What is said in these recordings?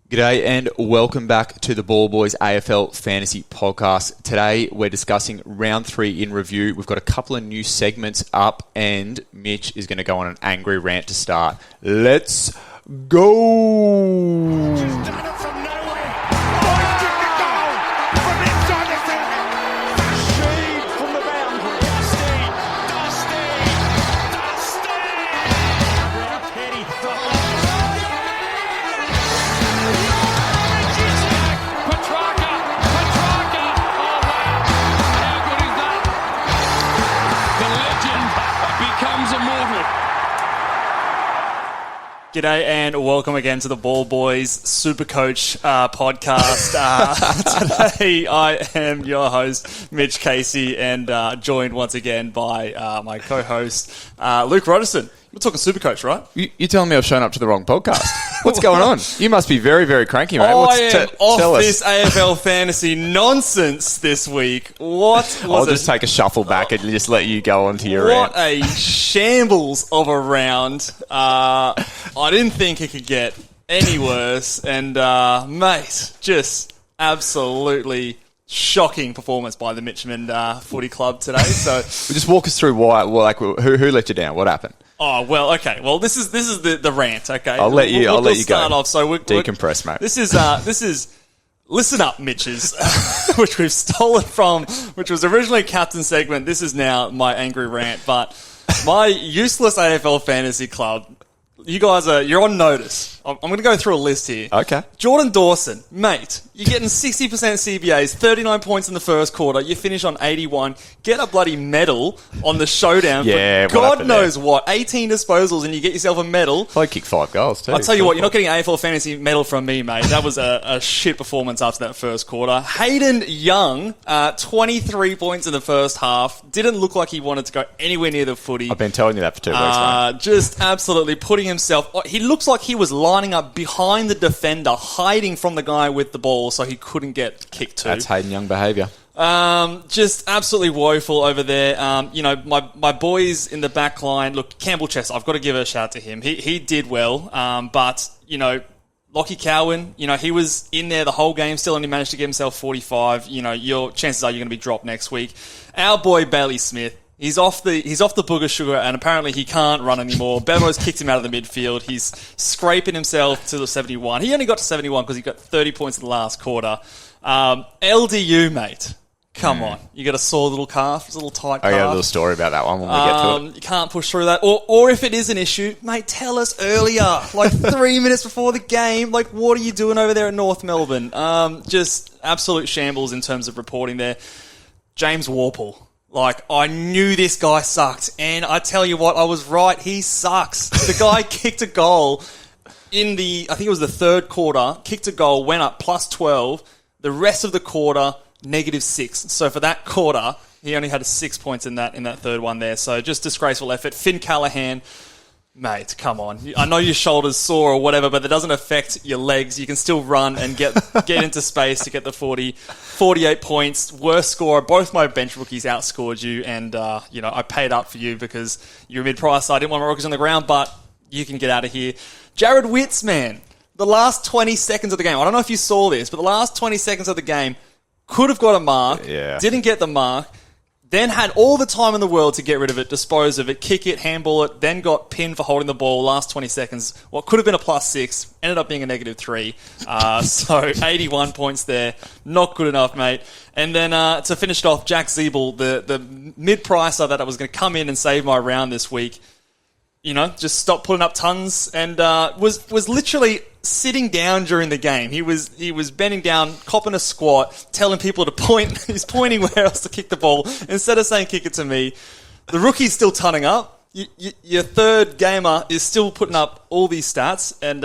G'day and welcome back to the Ball Boys AFL Fantasy Podcast. Today we're discussing round 3 in review. We've got a couple of new segments up and Mitch is going to go on an angry rant to start. Let's go! Just done it from nowhere. Hoisted the goal from inside the centre. Sheed from the boundary. Dusty. Petty. Petrarca. Oh, wow. How good is that? The legend becomes immortal. G'day and welcome again to the Ball Boys Super Coach podcast. Today I am your host, Mitch Casey, and joined once again by my co-host, Luke Roderson. We're talking Super Coach, right? You're telling me I've shown up to the wrong podcast. What's going on? You must be very, very cranky, mate. I am tell off us. this AFL fantasy nonsense this week. What was I'll it? just take a shuffle back and just let you go on to your rant. What a shambles of a round. I didn't think it could get any worse. And, mate, just absolutely shocking performance by the Mitchmond Footy Club today. So, Just walk us through why. Who let you down? What happened? oh well, okay. Well, this is the rant. Okay, I'll let you We'll go. start off. So Decompress, mate. This is Listen Up, Mitches, which we've stolen from, which was originally Captain segment. This is now my angry rant, but my useless AFL fantasy club. You guys you're on notice. I'm going to go through a list here. Okay. Jordan Dawson, mate, you're getting 60% CBAs, 39 points in the first quarter. You finish on 81. Get a bloody medal on the showdown. Yeah, for what God happened knows what. 18 disposals and you get yourself a medal. Probably kicked 5 goals too. I'll tell you what, you're not getting an AFL fantasy medal from me, mate. That was a shit performance after that first quarter. Hayden Young, 23 points in the first half. Didn't look like he wanted to go anywhere near the footy. I've been telling you that for 2 weeks, mate. Just absolutely putting himself... He looks like he was lining up behind the defender, hiding from the guy with the ball so he couldn't get kicked to. That's Hayden Young behaviour. Just absolutely woeful over there. My boys in the back line, look, Campbell Chess, I've got to give a shout to him. He did well, but, Lockie Cowan, he was in there the whole game, still only managed to get himself 45. Your chances are you're going to be dropped next week. Our boy Bailey Smith, he's off the booger sugar, and apparently he can't run anymore. Bevo's kicked him out of the midfield. He's scraping himself to the 71. He only got to 71 because he got 30 points in the last quarter. LDU, mate. Come on. You got a sore little calf. It's a little tight calf. I got a little story about that one when we get to it. You can't push through that. Or if it is an issue, mate, tell us earlier. Like 3 minutes before the game. Like, what are you doing over there at North Melbourne? Just absolute shambles in terms of reporting there. James Warple. Like, I knew this guy sucked. And I tell you what, I was right. He sucks. The guy kicked a goal in I think it was the third quarter, kicked a goal, went up plus 12. The rest of the quarter, -6. So for that quarter, he only had 6 points in that third one there. So just disgraceful effort. Finn Callahan, mate, come on. I know your shoulder's sore or whatever, but that doesn't affect your legs. You can still run and get into space to get the 48 points. Worst scorer. Both my bench rookies outscored you, and I paid up for you because you're mid-price. So I didn't want my rookies on the ground, but you can get out of here. Jared Witts, man. The last 20 seconds of the game. I don't know if you saw this, but the last 20 seconds of the game could have got a mark. Yeah. Didn't get the mark. Then had all the time in the world to get rid of it, dispose of it, kick it, handball it, then got pinned for holding the ball last 20 seconds. What could have been a +6, ended up being a -3. So 81 points there. Not good enough, mate. And then to finish it off, Jack Zeeble, the mid-pricer that was going to come in and save my round this week, just stopped putting up tons and was literally sitting down during the game. He was bending down, copping a squat, telling people to point. He's pointing where else to kick the ball instead of saying kick it to me. The rookie's still tunning up. Your third gamer is still putting up all these stats, and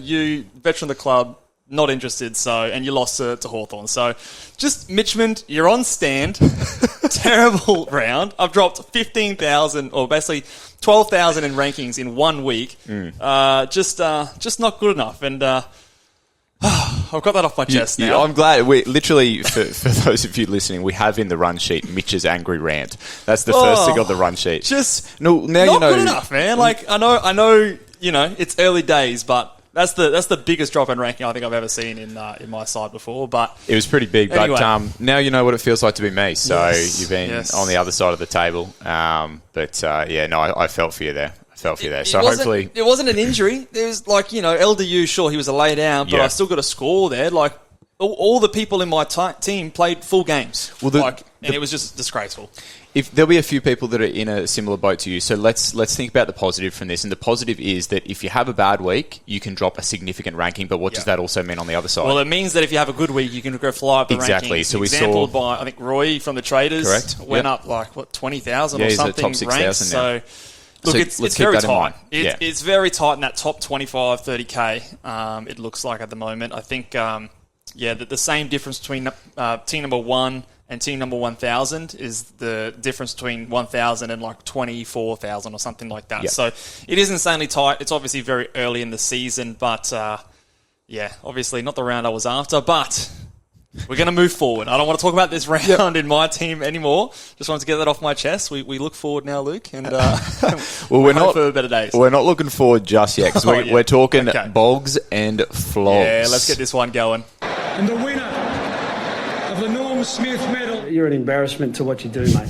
you veteran of the club, not interested. And you lost to Hawthorn. So just Mitchmond, you're on stand. Terrible round. I've dropped 15,000 or basically 12,000 in rankings in 1 week. Just not good enough. And I've got that off my chest now. I'm glad. We literally, for those of you listening, we have in the run sheet Mitch's angry rant. That's the first thing on the run sheet. Just now not good enough, man. Like I know, it's early days, but That's the biggest drop in ranking I think I've ever seen in my side before. But it was pretty big. Anyway. But now you know what it feels like to be me. So you've been Yes. on the other side of the table. I felt for you there. So hopefully... It wasn't an injury. It was like, LDU, sure, he was a lay down, but Yeah. I still got a score there. Like, all the people in my team played full games. Well, and it was just disgraceful. If there'll be a few people that are in a similar boat to you, so let's think about the positive from this. And the positive is that if you have a bad week, you can drop a significant ranking. But what does that also mean on the other side? Well, it means that if you have a good week, you can go fly up the Exactly. rankings. So we Exampled saw by, I think, Roy from the Traders Correct. went Yep. up 20,000 Yeah, or he's at something top 6,000 now. ranked. So, look, So it's let's keep very that in mind. tight. It's very tight in that top 25, 30K, it looks like at the moment. I think, that the same difference between team number 1 and team number 1,000 is the difference between 1,000 and 24,000 or something like that. Yep. So it is insanely tight. It's obviously very early in the season, but obviously not the round I was after, but we're going to move forward. I don't want to talk about this round in my team anymore. Just wanted to get that off my chest. We look forward now, Luke, and we're not for better days. We're not looking forward just yet because we're talking Bogs and Flogs. Yeah, let's get this one going. And the winner of the Norm Smith Medal. You're an embarrassment to what you do, mate.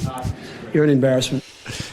You're an embarrassment.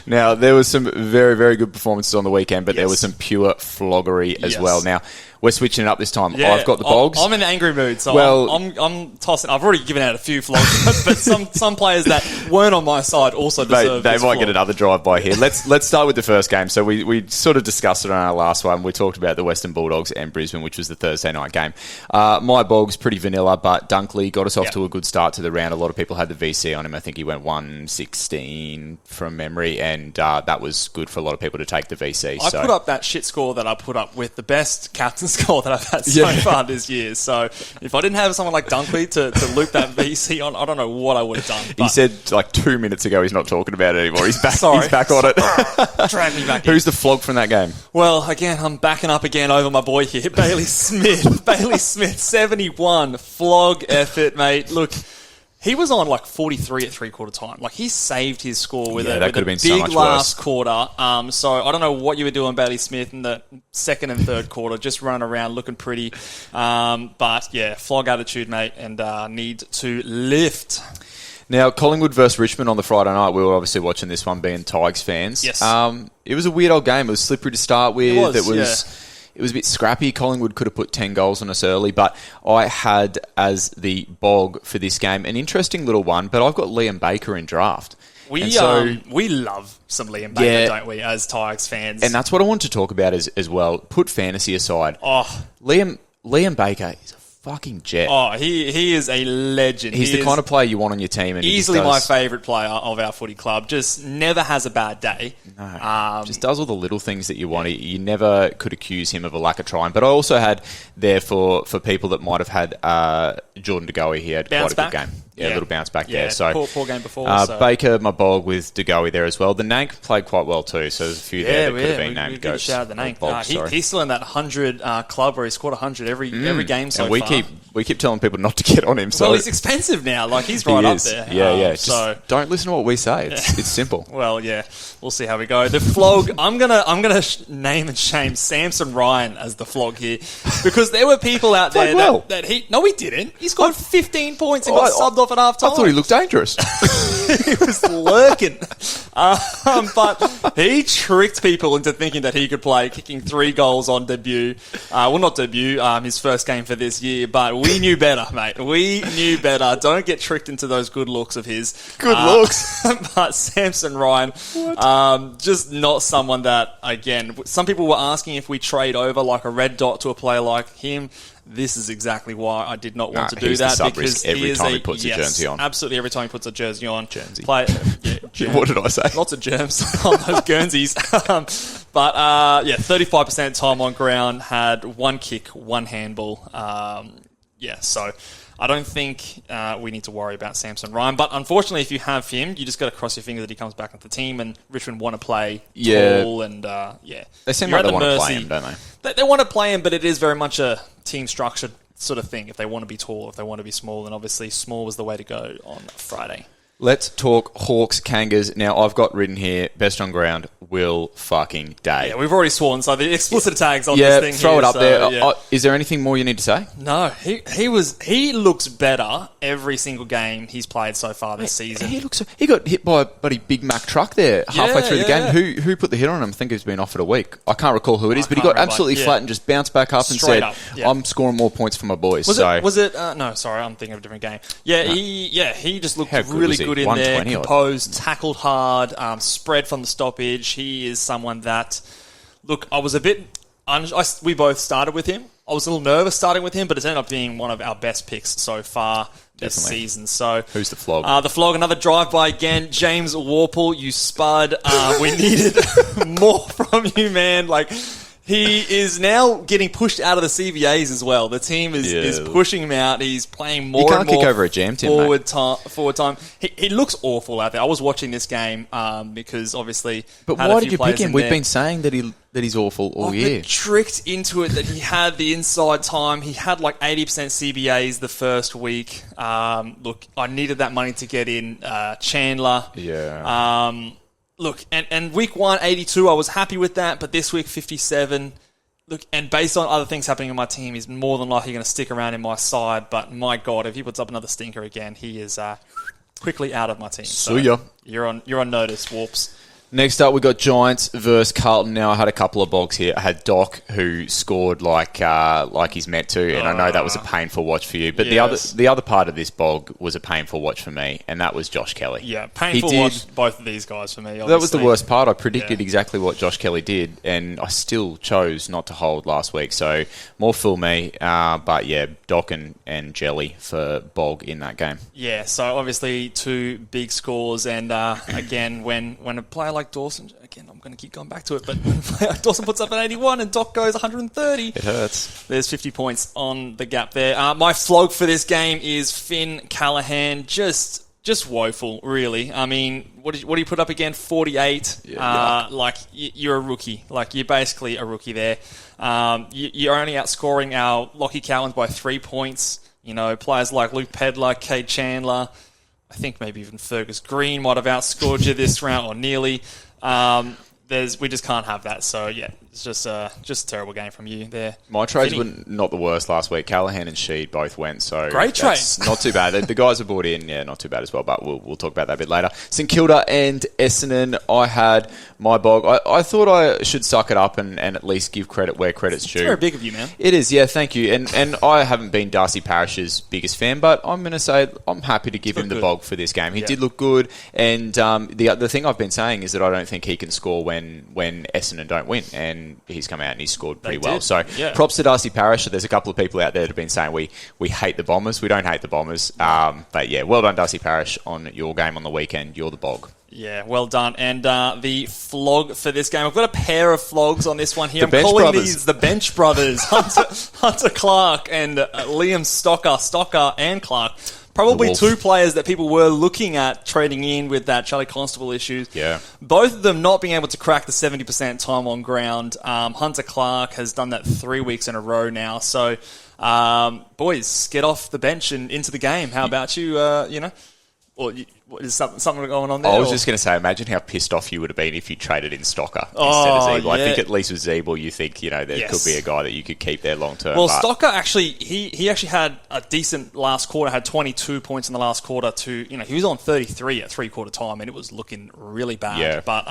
Now, there was some very, very good performances on the weekend, but there Yes. was some pure floggery as Yes. well. Now, we're switching it up this time. Yeah, I've got the Bogs. I'm in an angry mood, so Well- I'm tossing. I've already given out a few flogs, but some players that weren't on my side also deserve They this might flog. get another drive-by here. Let's start with the first game. So we sort of discussed it on our last one. We talked about the Western Bulldogs and Brisbane, which was the Thursday night game. My Bogs, pretty vanilla, but Dunkley got us off to a good start to the round. A lot of people had the VC on him. I think he went 116 from memory, and that was good for a lot of people to take the VC. I put up that shit score that I put up with the best captain score that I've had so far this year. So if I didn't have someone like Dunkley to loop that VC on, I don't know what I would have done. He said 2 minutes ago he's not talking about it anymore. He's back. Sorry. He's back on it. Drag me back in. Who's the flog from that game? Well, again, I'm backing up again over my boy here, Bailey Smith. Bailey Smith, 71. Flog effort, mate. Look, he was on 43 at three-quarter time. He saved his score with Yeah, a that could have been so big much last worse. quarter. So I don't know what you were doing, Bailey Smith, in the second and third quarter, just running around looking pretty. But yeah, flog attitude, mate, and need to lift. Now, Collingwood versus Richmond on the Friday night. We were obviously watching this one being Tigers fans. Yes. It was a weird old game. It was slippery to start with. It was. It was a bit scrappy. Collingwood could have put 10 goals on us early, but I had as the Bog for this game an interesting little one, but I've got Liam Baker in draft. We love some Liam Baker, don't we, as Tigers fans? And that's what I want to talk about as well. Put fantasy aside. Oh, Liam Baker is a fucking jet. Oh, he is a legend. He's the kind of player you want on your team. And easily he my just favourite player of our footy club. Just never has a bad day. No, just does all the little things that you want. You never could accuse him of a lack of trying. But I also had there for people that might have had Jordan De Goey. He had Bounce quite a back? good game. Yeah, a Yeah. little bounce back Yeah, there. So poor game before. So. Baker, my Bog with De Goey there as well. The Nank played quite well too. So there's a few there that could have been named we give a goats. shout out to the Nank. Bogs, sorry. He's still in that 100 club where he scored 100 every game so and we far. keep telling people not to get on him. So Well, he's expensive now. He's he right up is. there. Yeah. Just So don't listen to what we say. It's simple. well, yeah, we'll see how we go. The flog. I'm gonna name and shame Samson Ryan as the flog here because there were people out there Played well. that he didn't. He scored 15 points and got subbed off at half time. I thought he looked dangerous. He was lurking. But he tricked people into thinking that he could play, kicking 3 goals on debut. Well, not debut, his first game for this year, but we knew better, mate. We knew better. Don't get tricked into those good looks of his. Good looks. But Samson Ryan, just not someone that, again, some people were asking if we trade over a red dot to a player like him. This is exactly why I did not want to do he's the that sub-risk because every he is time he puts a jersey on. Absolutely, every time he puts a jersey on. Jersey. What did I say? Lots of germs on those Guernseys. But 35% time on ground, had 1 kick, 1 handball. So I don't think we need to worry about Samson Ryan. But unfortunately, if you have him, you just got to cross your fingers that he comes back into the team and Richmond want to play tall and, They seem You're like at they the want to mercy. play him, don't they? They want to play him, but it is very much a team structured sort of thing. If they want to be tall, if they want to be small, then obviously small was the way to go on Friday. Let's talk Hawks Kangas. Now, I've got written here, best on ground, Will fucking Day. Yeah, we've already sworn, so the explicit tags on this thing throw here, it up so, there. yeah. Is there anything more you need to say? No, he looks better every single game he's played so far this season. He got hit by a bloody Big Mac truck there halfway through the game. Yeah. Who put the hit on him? I think he's been offered a week. I can't recall who it is, but he got absolutely flat and just bounced back up and Straight said, up, yeah. I'm scoring more points for my boys. Was it? No, sorry, I'm thinking of a different game. Yeah, no. He just looked really good in there, composed, tackled hard, spread from the stoppage. He is someone that, look, I was a bit... we both started with him. I was a little nervous starting with him, but it's ended up being one of our best picks so far this season. So who's the flog? The flog, another drive-by again. James Warple, you spud. We needed more from you, man. Like, he is now getting pushed out of the CVAs as well. The team is pushing him out. He's playing more and more kick over a jam, Tim, forward time. He looks awful out there. I was watching this game because obviously... But why did you pick him? We've been saying that he's awful all year. I got tricked into it that he had the inside time. He had like 80% CBAs the first week. Look, I needed that money to get in Chandler. Yeah. Look, and week 1, 82, I was happy with that, but this week, 57. Look, and based on other things happening in my team, he's more than likely going to stick around in my side, but my God, if he puts up another stinker again, he is quickly out of my team. So yeah. You're on notice, Warps. Next up, we got Giants versus Carlton. Now, I had a couple of Bogs here. I had Doc, who scored like he's meant to, and I know that was a painful watch for you. But the other part of this Bog was a painful watch for me, and that was Josh Kelly. Yeah, painful watch both of these guys for me, obviously. That was the worst part. I predicted exactly what Josh Kelly did, and I still chose not to hold last week. So, more fool me. But yeah, Doc and Jelly for Bog in that game. Yeah, so obviously 2 big scores, and again, when a player like Dawson, again, I'm going to keep going back to it, but Dawson puts up an 81 and Doc goes 130. It hurts. There's 50 points on the gap there. My flog for this game is Finn Callahan. Just woeful, really. I mean, what do you put up again? 48. Like, you're a rookie. Like, you're basically a rookie there. You're only outscoring our Lockie Cowans by 3 points. You know, players like Luke Pedler, Cade Chandler, I think maybe even Fergus Green might have outscored you this round, or nearly. We just can't have that. So, yeah, it's just a terrible game from you there. My trades were not the worst last week. Callahan and Sheed both went, so great trade. Not too bad. The guys are bought in, not too bad as well, but we'll talk about that a bit later. St Kilda and Essendon, I had my Bog. I thought I should suck it up and at least give credit where credit's due. It's very big of you, man. It is, yeah, thank you. And I haven't been Darcy Parish's biggest fan, but I'm going to say I'm happy to give him the Bog for this game. He did look good, and the thing I've been saying is that I don't think he can score when Essendon don't win, and he's come out and he's scored pretty well. So props to Darcy Parish. There's a couple of people out there that have been saying we hate the Bombers. We don't hate the Bombers. But yeah, well done, Darcy Parish, on your game on the weekend. You're the Bog. Yeah, well done. And the flog for this game, I've got a pair of flogs on this one here. I'm calling brothers. these the Bench Brothers, Hunter Clark and Liam Stocker and Clark. Probably 2 players that people were looking at trading in with that Charlie Constable issues. Yeah. Both of them not being able to crack the 70% time on ground. Hunter Clark has done that 3 weeks in a row now. So, boys, get off the bench and into the game. How about you, Or is something going on there? I was just going to say, imagine how pissed off you would have been if you traded in Stocker instead of Zeeble. Yeah. I think at least with Zeeble, you think there could be a guy that you could keep there long term. Well, Stocker actually, he actually had a decent last quarter. Had 22 points in the last quarter. He was on 33 at 3/4 time, and it was looking really bad. Yeah. But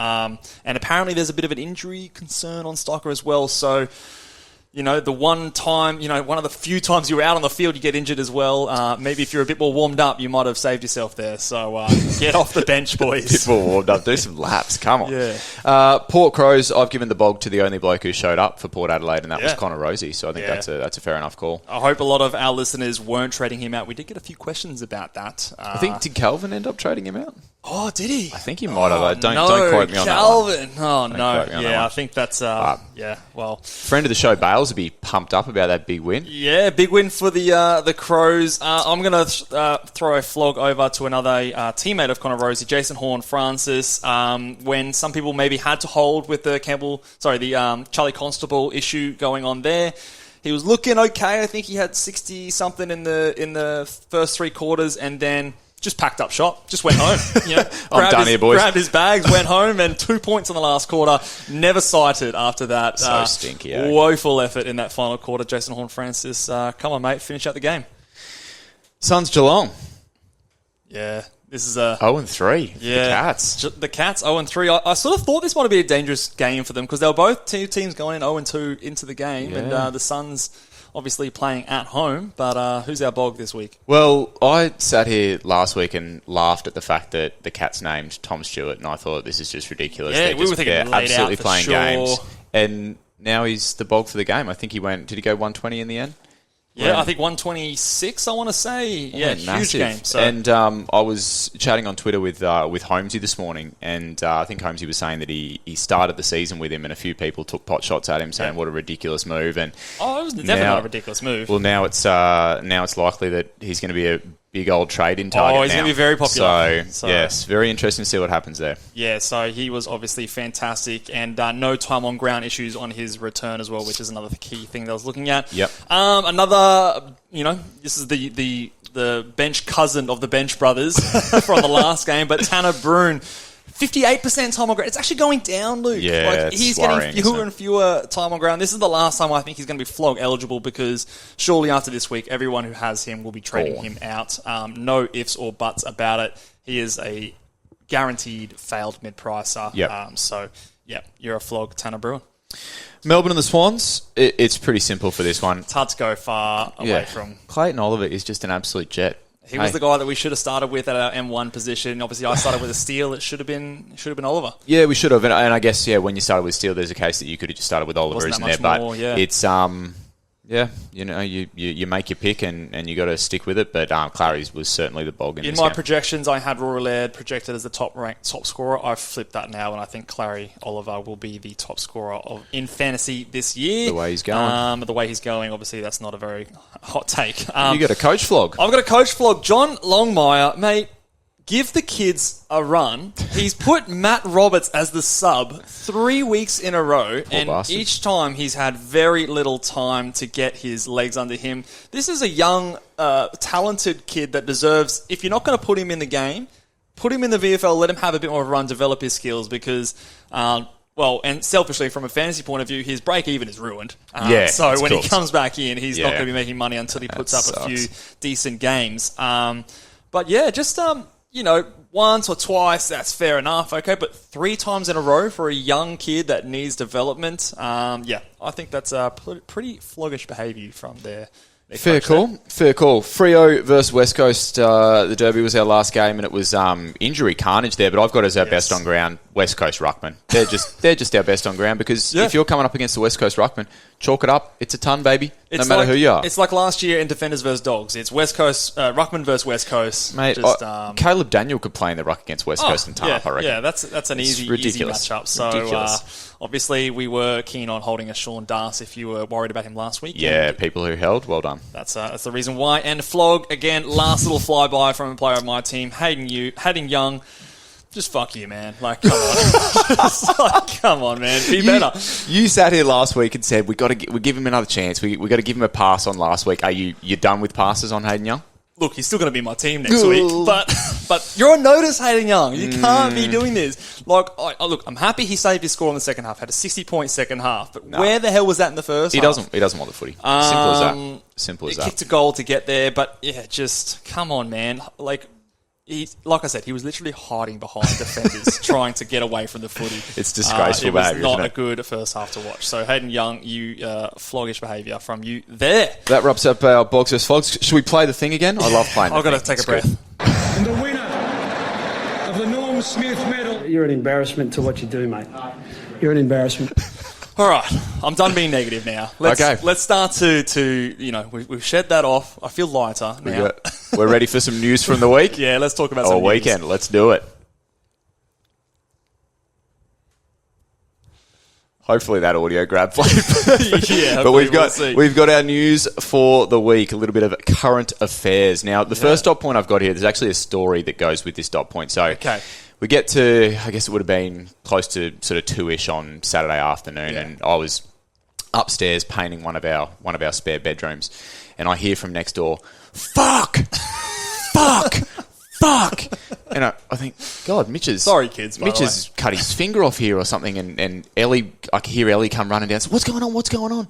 and apparently there's a bit of an injury concern on Stocker as well. So, the one time, one of the few times you were out on the field, you get injured as well. Maybe if you're a bit more warmed up, you might have saved yourself there. So get off the bench, boys. A bit more warmed up. Do some laps. Come on. Yeah. Port Crows, I've given the Bog to the only bloke who showed up for Port Adelaide, and that was Connor Rosie. So I think that's a fair enough call. I hope a lot of our listeners weren't trading him out. We did get a few questions about that. I think, did Calvin end up trading him out? Oh, did he? I think he might have. Don't quote me on Calvin. that one. Oh, no. Yeah, I think that's... well... Friend of the show, Bales, would be pumped up about that big win. Yeah, big win for the Crows. I'm going to throw a flog over to another teammate of Connor Rosie, Jason Horn-Francis, when some people maybe had to hold with the Charlie Constable issue going on there. He was looking okay. I think he had 60-something in the first 3 quarters, and then just packed up shop, just went home. I'm done here, boys. Grabbed his bags, went home, and 2 points in the last quarter. Never cited after that. So stinky, eh? Woeful effort in that final quarter. Jason Horne-Francis, come on, mate, finish out the game. Suns Geelong. Yeah, this is a 0-3. Yeah, The Cats. The Cats 0-3. I sort of thought this might be a dangerous game for them because they were both two teams going in 0-2 into the game, and the Suns obviously playing at home. But who's our bog this week? Well, I sat here last week and laughed at the fact that the Cats named Tom Stewart, and I thought this is just ridiculous. Yeah, we were thinking they're laid absolutely out for playing sure. games, and now he's the bog for the game. I think did he go 120 in the end? Yeah, I think 126, I want to say. Yeah, huge massive game. So. And I was chatting on Twitter with Holmesy this morning, and I think Holmesy was saying that he started the season with him, and a few people took pot shots at him, saying what a ridiculous move. And it was definitely not a ridiculous move. Well, now it's likely that he's going to be a big old trade-in target. He's going to be very popular. So, yes, very interesting to see what happens there. Yeah, so he was obviously fantastic, and no time on ground issues on his return as well, which is another key thing that I was looking at. Yep. Another, this is the bench cousin of the bench brothers from the last game, but Tanner Bruhn, 58% time on ground. It's actually going down, Luke. Yeah, he's worrying, getting fewer and fewer time on ground. This is the last time I think he's going to be flog eligible because surely after this week, everyone who has him will be trading him out. No ifs or buts about it. He is a guaranteed failed mid-pricer. Yep. You're a flog, Tanner Bruhn. Melbourne and the Swans, it's pretty simple for this one. It's hard to go far away from. Clayton Oliver is just an absolute jet. He was the guy that we should have started with at our M1 position. Obviously, I started with a steal. It should have been Oliver. Yeah, we should have. And I guess, when you started with Steele, there's a case that you could have just started with Oliver, isn't there? But it's, you make your pick and you got to stick with it. But Clary's was certainly the bog in this my game. projections, I had Rory Laird projected as the top-ranked top scorer. I've flipped that now, and I think Clary Oliver will be the top scorer in fantasy this year. The way he's going. The way he's going, obviously, that's not a very hot take. You got a coach flog. I've got a coach flog. John Longmire, mate, give the kids a run. He's put Matt Roberts as the sub 3 weeks in a row, and bastard. each time he's had very little time to get his legs under him. This is a young, talented kid that deserves, if you're not going to put him in the game, put him in the VFL, let him have a bit more of a run, develop his skills, because... and selfishly, from a fantasy point of view, his break-even is ruined. So when he comes back in, he's not going to be making money until he puts up a few decent games. But yeah, just... once or twice, that's fair enough, okay? But 3 times in a row for a young kid that needs development, I think that's a pretty floggish behaviour from their Fair call. Freo versus West Coast, the derby was our last game, and it was injury carnage there, but I've got as our best on ground West Coast ruckman. They're just our best on ground because if you're coming up against the West Coast ruckman, chalk it up. It's a ton, baby, no matter who you are. It's like last year in Defenders versus Dogs. It's West Coast, ruckman versus West Coast. Mate, Caleb Daniel could play in the ruck against West Coast and ton up, I reckon. Yeah, that's an easy matchup. So obviously we were keen on holding a Sean Das if you were worried about him last week. Yeah, people who held, well done. That's the reason why. And flog, again, last little flyby from a player of my team, Hayden Young. Just fuck you, man. Like, come on. Come on, man. Be better. You sat here last week and said we give him another chance. We got to give him a pass on last week. Are you done with passes on Hayden Young? Look, he's still going to be my team next week, but you're on notice, Hayden Young. You can't be doing this. Like, look, I'm happy he saved his score in the second half. Had a 60-point second half, but where the hell was that in the first half? He doesn't want the footy. Simple as that. He kicked a goal to get there, but yeah, just come on, man. Like I said, he was literally hiding behind defenders, trying to get away from the footy. It's disgraceful behaviour. It was not a good first half to watch. So Hayden Young, you floggish behaviour from you there. That wraps up our Bogs vs Flogs. Should we play the thing again? I love playing. I've got to take a breath. And the winner of the Norm Smith Medal. You're an embarrassment to what you do, mate. You're an embarrassment. All right, I'm done being negative now. Let's start to we've shed that off. I feel lighter now. We're ready for some news from the week. Yeah, let's talk about some news. Weekend. Let's do it. Hopefully that audio grab played. But we've got our news for the week, a little bit of current affairs. Now, the first dot point I've got here, there's actually a story that goes with this dot point. So we get to, I guess it would have been close to sort of 2-ish on Saturday afternoon, and I was upstairs painting one of our spare bedrooms, and I hear from next door, fuck, fuck. And I think, God, Sorry, kids, by Mitch the has cut his finger off here or something. And Ellie, I can hear Ellie come running down. So, what's going on?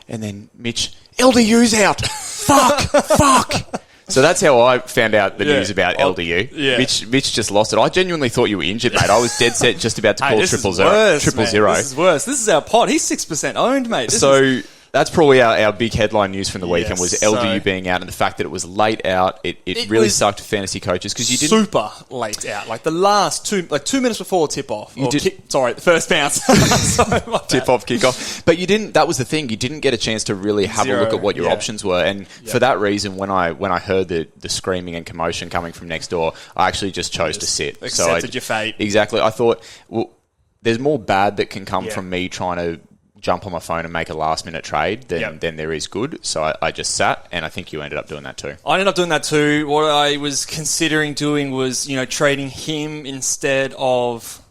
And then Mitch, LDU's out. Fuck. So that's how I found out the news about LDU. Yeah. Mitch just lost it. I genuinely thought you were injured, mate. I was dead set just about to call this triple is zero. worse, Triple man. zero. This is worse. This is our pod. He's 6% owned, mate. That's probably our big headline news from the weekend was Yes, LDU so- being out, and the fact that it was late out. It really was sucked for fantasy coaches because you didn't. super late out. Like the last 2 minutes before tip off. did- The first bounce. Sorry, my bad. Tip off, kick off. But you didn't. That was the thing. You didn't get a chance to really have a look at what your options were. And for that reason, when I heard the screaming and commotion coming from next door, I actually just chose to sit. Accepted your fate. Exactly. I thought, well, there's more bad that can come from me trying to jump on my phone and make a last minute trade than there is good. So I just sat, and I think you ended up doing that too. I ended up doing that too. What I was considering doing was, trading him instead of.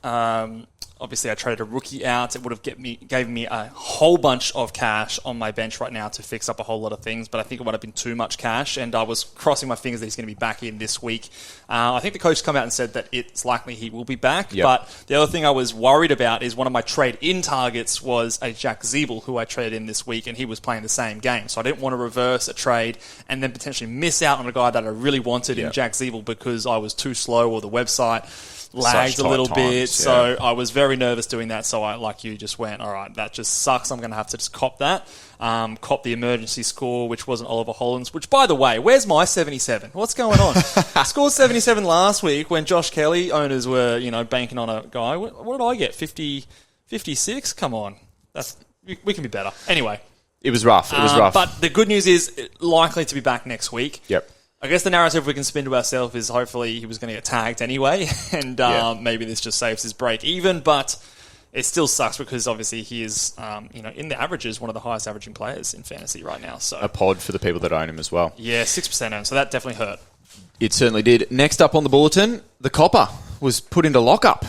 Obviously, I traded a rookie out. It would have gave me a whole bunch of cash on my bench right now to fix up a whole lot of things, but I think it would have been too much cash, and I was crossing my fingers that he's going to be back in this week. I think the coach come out and said that it's likely he will be back, but the other thing I was worried about is one of my trade-in targets was a Jack Zeeble, who I traded in this week, and he was playing the same game, so I didn't want to reverse a trade and then potentially miss out on a guy that I really wanted in Jack Zeeble because I was too slow or the website lagged a little bit, so I was very nervous doing that. So I, like you, just went, all right, that just sucks. I'm going to have to just cop that. Cop the emergency score, which wasn't Oliver Hollands, which, by the way, where's my 77? What's going on? I scored 77 last week when Josh Kelly owners were, banking on a guy. What did I get? 50, 56? Come on. We can be better. Anyway. It was rough. But the good news is likely to be back next week. Yep. I guess the narrative we can spin to ourselves is hopefully he was going to get tagged anyway, and maybe this just saves his break even, but it still sucks because obviously he is, in the averages, one of the highest averaging players in fantasy right now. So a pod for the people that own him as well. Yeah, 6% owned, so that definitely hurt. It certainly did. Next up on the bulletin, the Copper was put into lockup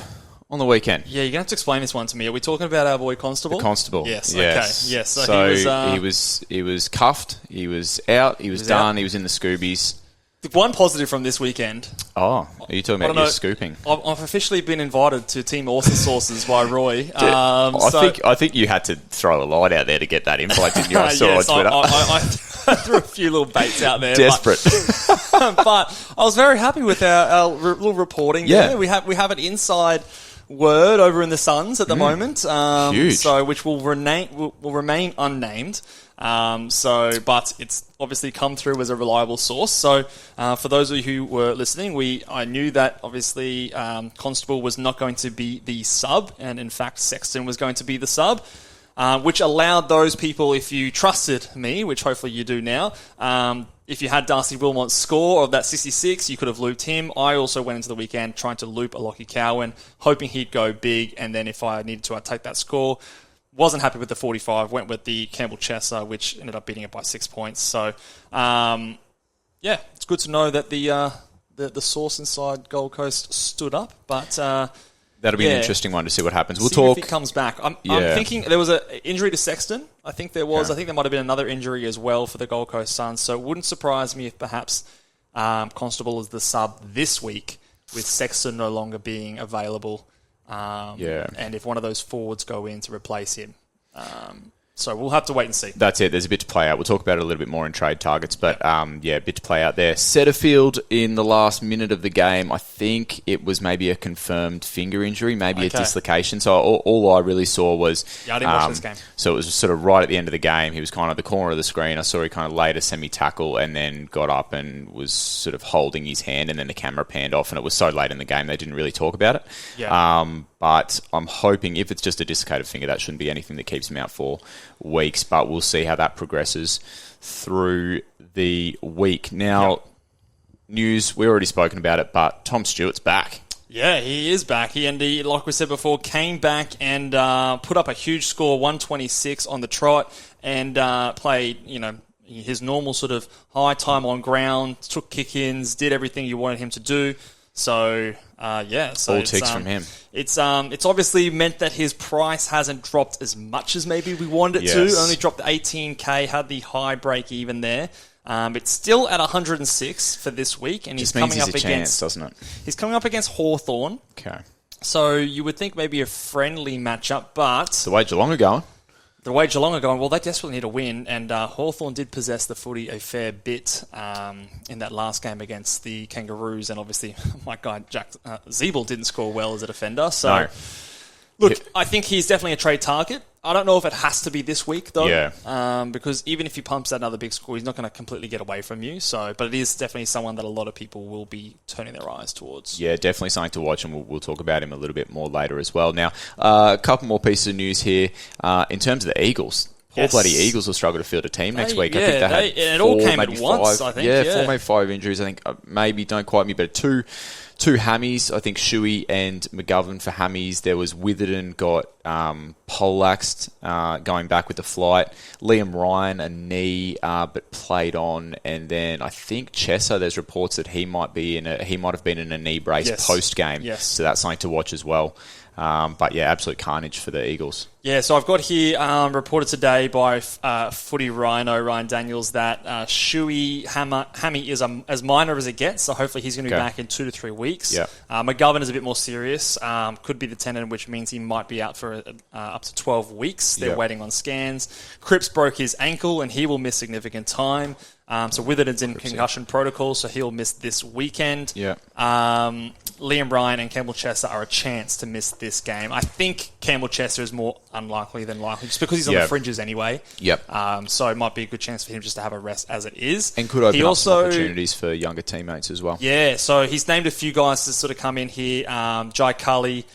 on the weekend. Yeah, you're going to have to explain this one to me. Are we talking about our boy Constable? The Constable. Yes. Okay. Yes. So he was cuffed. He was out. He was done. Out. He was in the Scoobies. One positive from this weekend. Oh, are you talking about your scooping? I've officially been invited to Team Awesome Sauces by Roy. I think you had to throw a light out there to get that invite, didn't you? I saw on Twitter. I threw a few little baits out there. Desperate. But I was very happy with our little reporting. Yeah, we have an inside word over in the Suns at the moment. Huge. So which will remain unnamed. But it's obviously come through as a reliable source. So, for those of you who were listening, I knew that obviously Constable was not going to be the sub, and in fact Sexton was going to be the sub, which allowed those people, if you trusted me, which hopefully you do now, if you had Darcy Wilmot's score of that 66, you could have looped him. I also went into the weekend trying to loop a Lockie Cowan, hoping he'd go big, and then if I needed to, I'd take that score. Wasn't happy with the 45. Went with the Campbell Chesser, which ended up beating it by 6 points. So, it's good to know that the source inside Gold Coast stood up. But that'll be an interesting one to see what happens. We'll see talk if he comes back. I'm thinking there was an injury to Sexton. I think there was. I think there might have been another injury as well for the Gold Coast Suns. So it wouldn't surprise me if perhaps Constable is the sub this week with Sexton no longer being available. And if one of those forwards go in to replace him. So we'll have to wait and see. That's it. There's a bit to play out. We'll talk about it a little bit more in trade targets, but a bit to play out there. Setterfield in the last minute of the game, I think it was maybe a confirmed finger injury, maybe a dislocation. So all I really saw was... Yeah, I didn't watch this game. So it was sort of right at the end of the game. He was kind of at the corner of the screen. I saw he kind of laid a semi-tackle and then got up and was sort of holding his hand, and then the camera panned off, and it was so late in the game they didn't really talk about it. Yeah. But I'm hoping if it's just a dislocated finger, that shouldn't be anything that keeps him out for weeks. But we'll see how that progresses through the week. Now, news, we've already spoken about it, but Tom Stewart's back. Yeah, he is back. He, like we said before, came back and put up a huge score, 126 on the trot, and played, his normal sort of high time on ground, took kick-ins, did everything you wanted him to do. So, So all ticks from him. It's obviously meant that his price hasn't dropped as much as maybe we wanted it to. Only dropped the 18K, had the high break even there. It's still at 106 for this week, and Just means he's a chance, doesn't it? He's coming up against Hawthorn. Okay. So you would think maybe a friendly matchup, but The way Geelong are going. the way Geelong are going, well, they desperately need a win, and Hawthorn did possess the footy a fair bit in that last game against the Kangaroos, and obviously my guy Jack Zeeble didn't score well as a defender. So, No. look, I think he's definitely a trade target. I don't know if it has to be this week, though, Yeah. because even if he pumps out another big score, he's not going to completely get away from you. So, but it is definitely someone that a lot of people will be turning their eyes towards. Yeah, definitely something to watch, and we'll talk about him a little bit more later as well. Now, a couple more pieces of news here. In terms of the Eagles, poor bloody Eagles will struggle to field a team next week. I think they had it four, all came maybe at once, five. I think. Yeah, 4, maybe 5 injuries. I think maybe, don't quote me, but two hammies. I think Shuey and McGovern for hammies. There was Witherden got poleaxed going back with the flight. Liam Ryan, a knee, but played on. And then I think Chesser, there's reports that he might have been in a knee brace post game. Yes. So that's something to watch as well. But yeah, absolute carnage for the Eagles. Yeah, so I've got here reported today by Footy Rhino, Ryan Daniels, that Shuey hammy is as minor as it gets, so hopefully he's going to be back in 2 to 3 weeks. Yep. McGovern is a bit more serious, could be the tendon, which means he might be out for up to 12 weeks. They're waiting on scans. Cripps broke his ankle, and he will miss significant time. So Witherden's in concussion protocol, so he'll miss this weekend. Yeah. Liam Ryan and Campbell Chesser are a chance to miss this game. I think Campbell Chesser is more unlikely than likely, just because he's on the fringes anyway. Yep. So it might be a good chance for him just to have a rest as it is. And could open up some opportunities for younger teammates as well. Yeah, so he's named a few guys to sort of come in here. Jai Cully,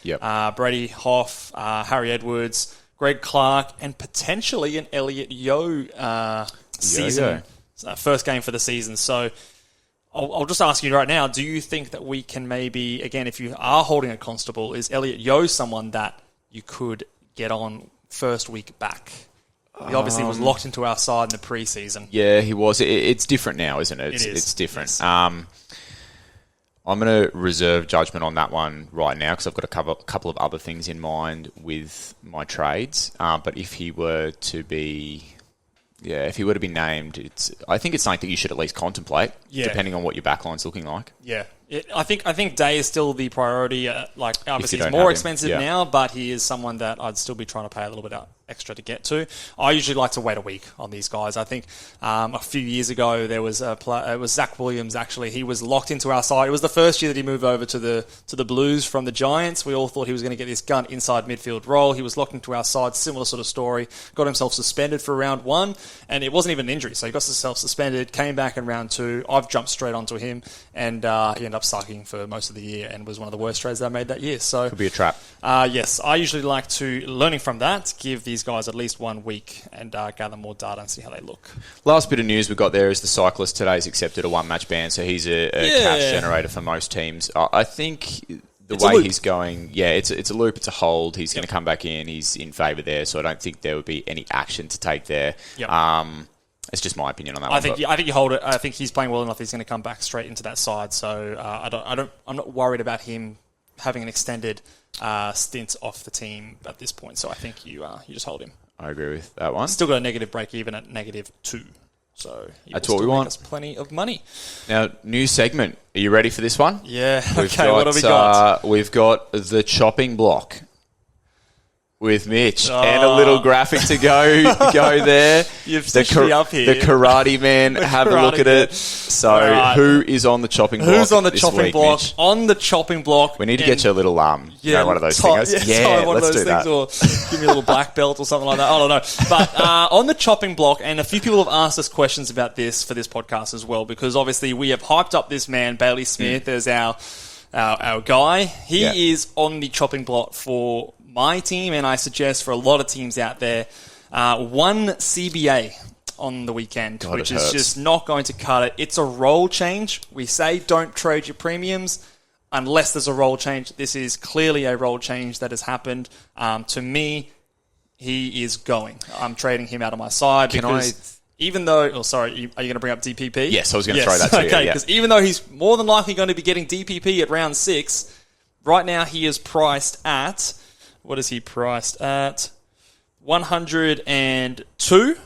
Brady Hoff, Harry Edwards, Greg Clark, and potentially an Elliot Yeo season. First game for the season. So I'll just ask you right now, do you think that we can maybe, again, if you are holding a Constable, is Elliot Yeo someone that you could get on first week back? He obviously was locked into our side in the pre-season. Yeah, he was. It's different now, isn't it? It's different. Yes. I'm going to reserve judgment on that one right now because I've got a couple of other things in mind with my trades. But if he were to be... Yeah, if he were to be named, I think it's something that you should at least contemplate, depending on what your backline's looking like. Yeah, I think Day is still the priority. Obviously, he's more expensive now, but he is someone that I'd still be trying to pay a little bit extra to get to. I usually like to wait a week on these guys. I think a few years ago there was it was Zach Williams. Actually, he was locked into our side. It was the first year that he moved over to the Blues from the Giants. We all thought he was going to get this gun inside midfield role. He was locked into our side. Similar sort of story. Got himself suspended for round 1, and it wasn't even an injury. So he got himself suspended. Came back in round 2. I've jumped straight onto him, and he ended up sucking for most of the year, and was one of the worst trades that I made that year. So could be a trap. Yes, I usually like to, learning from that, give these guys at least 1 week and gather more data and see how they look. Last bit of news we've got there is the cyclist today's accepted a 1-match ban, so he's a cash generator for most teams. I think the way he's going, it's a loop, it's a hold. He's going to come back in. He's in favour there, so I don't think there would be any action to take there. Yep. It's just my opinion on that. I think you hold it. I think he's playing well enough. He's going to come back straight into that side. So I'm not worried about him having an extended stint off the team at this point. So I think you just hold him. I agree with that one. Still got a negative break even at -2. So that's what we want. Us plenty of money. Now, new segment. Are you ready for this one? Yeah. Okay. What have we got? We've got the chopping block with Mitch and a little graphic to go there. You've stitched me up here. The karate man. Have a look at it. So, who is on the chopping block? Who's on the chopping week, block? Mitch? On the chopping block. We need to get you a little one of those things. Let's do that. Or give me a little black belt or something like that. I don't know. But on the chopping block, and a few people have asked us questions about this for this podcast as well, because obviously we have hyped up this man, Bailey Smith, as our guy. He is on the chopping block for my team, and I suggest for a lot of teams out there, 1 CBA on the weekend, which is just not going to cut it. It's a role change. We say don't trade your premiums unless there's a role change. This is clearly a role change that has happened. To me, he is going. I'm trading him out of my side even though... Oh, sorry, are you going to bring up DPP? Yes, I was going to throw that to you. Okay, because even though he's more than likely going to be getting DPP at round 6, right now he is priced at... What is he priced at? 102.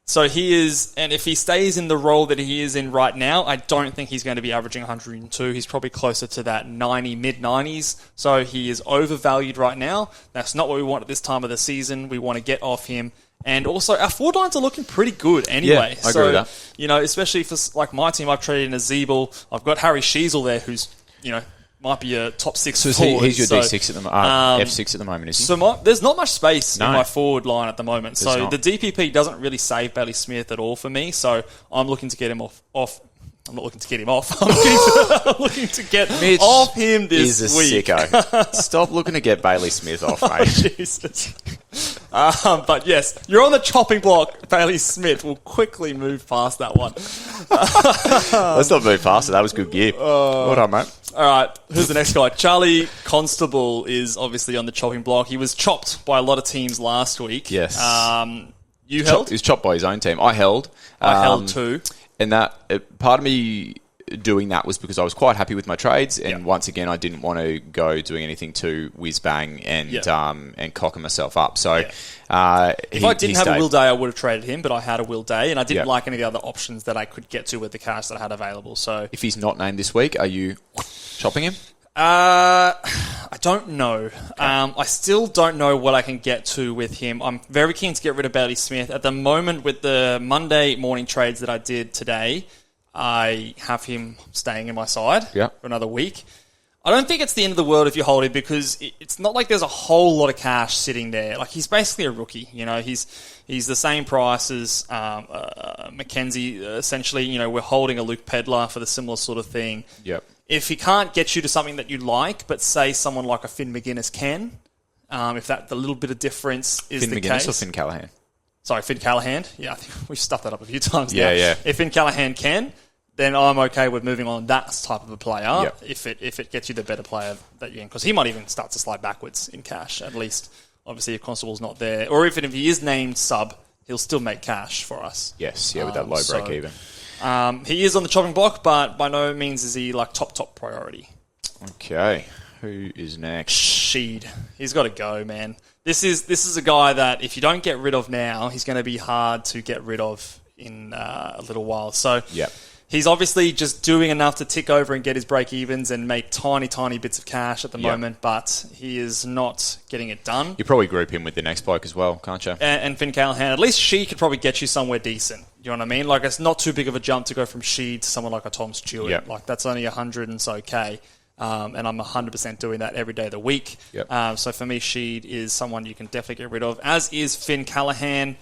So he is, and if he stays in the role that he is in right now, I don't think he's going to be averaging 102. He's probably closer to that 90, mid-90s. So he is overvalued right now. That's not what we want at this time of the season. We want to get off him. And also, our forward lines are looking pretty good anyway. Yeah, I agree with that. You know, especially for like my team, I've traded in a Zeeble. I've got Harry Sheasel there, who's, you know, might be a top 6 So forward. he's your D6 at the moment, F6 at the moment, is he? So there's not much space No. in my forward line at the moment. There's So not. the DPP doesn't really save Bailey Smith at all for me. So I'm looking to get him off. I'm not looking to get him off. I'm looking to get Mitch off him this is a week. sicko. Stop looking to get Bailey Smith off, mate. Jesus. But yes, you're on the chopping block, Bailey Smith. We'll quickly move past that one. Let's not move faster. That was good gear. Well done, mate. All right, who's the next guy? Charlie Constable is obviously on the chopping block. He was chopped by a lot of teams last week. Yes. You held? He was chopped by his own team. I held. I held too. And that part of me doing that was because I was quite happy with my trades, and once again, I didn't want to go doing anything too whiz bang and cocking myself up. So, if I didn't have a will day, I would have traded him, but I had a will day, and I didn't like any of the other options that I could get to with the cash that I had available. So, if he's not named this week, are you chopping him? I don't know. Okay. I still don't know what I can get to with him. I'm very keen to get rid of Bailey Smith. At the moment, with the Monday morning trades that I did today, I have him staying in my side for another week. I don't think it's the end of the world if you hold him, because it's not like there's a whole lot of cash sitting there. Like, he's basically a rookie. You know, he's the same price as Mackenzie. Essentially, you know, we're holding a Luke Pedlar for the similar sort of thing. Yep. If he can't get you to something that you like, but say someone like a Finn McGuinness can, if that the little bit of difference is Finn the McGuinness case. or Finn Callahan? Sorry, Finn Callahan. Yeah, I think we've stuffed that up a few times now. Yeah. If Finn Callahan can, then I'm okay with moving on that type of a player. Yep. If it gets you the better player that you can, because he might even start to slide backwards in cash. At least, obviously, if Constable's not there, or even if he is named sub, he'll still make cash for us. Yes, with that low break even. He is on the chopping block, but by no means is he like top priority. Okay, who is next? Sheed. He's got to go, man. This is a guy that if you don't get rid of now, he's going to be hard to get rid of in a little while. So he's obviously just doing enough to tick over and get his break-evens and make tiny bits of cash at the moment, but he is not getting it done. You probably group him with the next bloke as well, can't you? And Finn Callahan, at least she could probably get you somewhere decent. You know what I mean? Like, it's not too big of a jump to go from Sheed to someone like a Tom Stewart. Yep. Like, that's only 100 and so K. And I'm 100% doing that every day of the week. Yep. So for me, Sheed is someone you can definitely get rid of, as is Finn Callahan.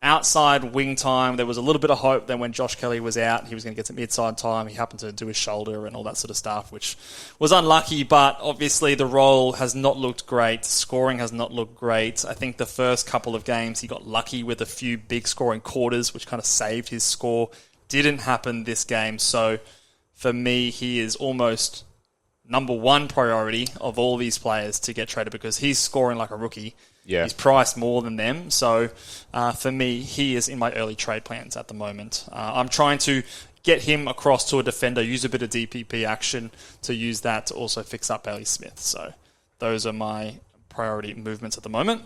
Outside wing time, there was a little bit of hope that when Josh Kelly was out, he was going to get some inside time. He happened to do his shoulder and all that sort of stuff, which was unlucky, but obviously the role has not looked great. Scoring has not looked great. I think the first couple of games he got lucky with a few big scoring quarters, which kind of saved his score. Didn't happen this game, so for me, he is almost number one priority of all these players to get traded, because he's scoring like a rookie. Yeah. He's priced more than them. So for me, he is in my early trade plans at the moment. I'm trying to get him across to a defender, use a bit of DPP action to use that to also fix up Bailey Smith. So those are my priority movements at the moment.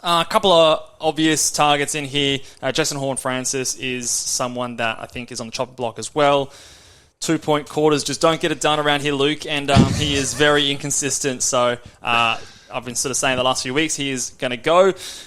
A couple of obvious targets in here. Jason Horne-Francis is someone that I think is on the chopping block as well. 2-point quarters just don't get it done around here, Luke, and he is very inconsistent. So I've been sort of saying the last few weeks he is going to go.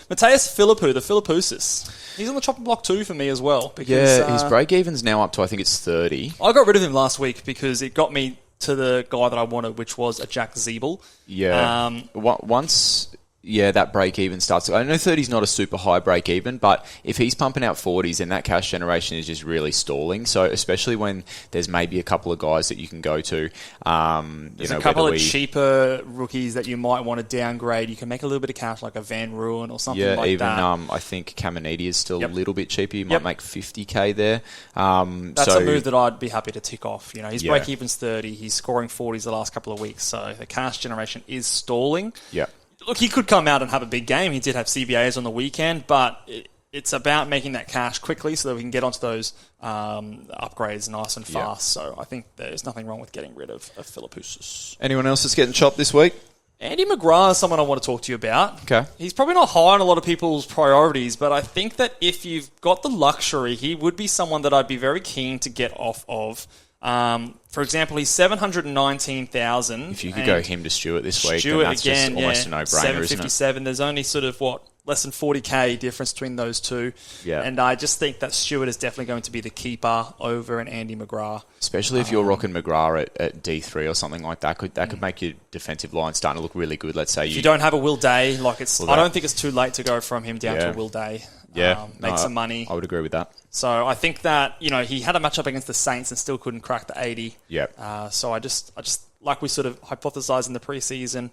Mateus Philippou, the Philippousis. He's on the chopping block too for me as well. Because, his break-even's now up to, I think it's 30. I got rid of him last week because it got me to the guy that I wanted, which was a Jack Zeeble. Yeah. Once that break-even starts. I know 30's not a super high break-even, but if he's pumping out 40s, then that cash generation is just really stalling. So especially when there's maybe a couple of guys that you can go to. There's a couple of cheaper rookies that you might want to downgrade. You can make a little bit of cash, like a Van Ruin or something like that. Yeah, even I think Caminiti is still a little bit cheaper. You might make 50k there. That's a move that I'd be happy to tick off. You know, his break-even's 30. He's scoring 40s the last couple of weeks. So the cash generation is stalling. Yeah. Look, he could come out and have a big game. He did have CBAs on the weekend, but it's about making that cash quickly so that we can get onto those upgrades nice and fast. So I think there's nothing wrong with getting rid of Philippousis. Anyone else that's getting chopped this week? Andy McGrath is someone I want to talk to you about. Okay. He's probably not high on a lot of people's priorities, but I think that if you've got the luxury, he would be someone that I'd be very keen to get off of. For example, he's 719,000. If you could go him to Stewart this week, then Stewart that's again, just almost a no-brainer, isn't it? 757. There's only sort of, less than 40k difference between those two. Yeah. And I just think that Stewart is definitely going to be the keeper over an Andy McGrath. Especially if you're rocking McGrath at D3 or something like that. That could make your defensive line starting to look really good. Let's say if you don't have a Will Day, I don't think it's too late to go from him down to a Will Day. Yeah. Make some money. I would agree with that. So I think that, he had a matchup against the Saints and still couldn't crack the 80. Yeah. So I just like we sort of hypothesized in the preseason,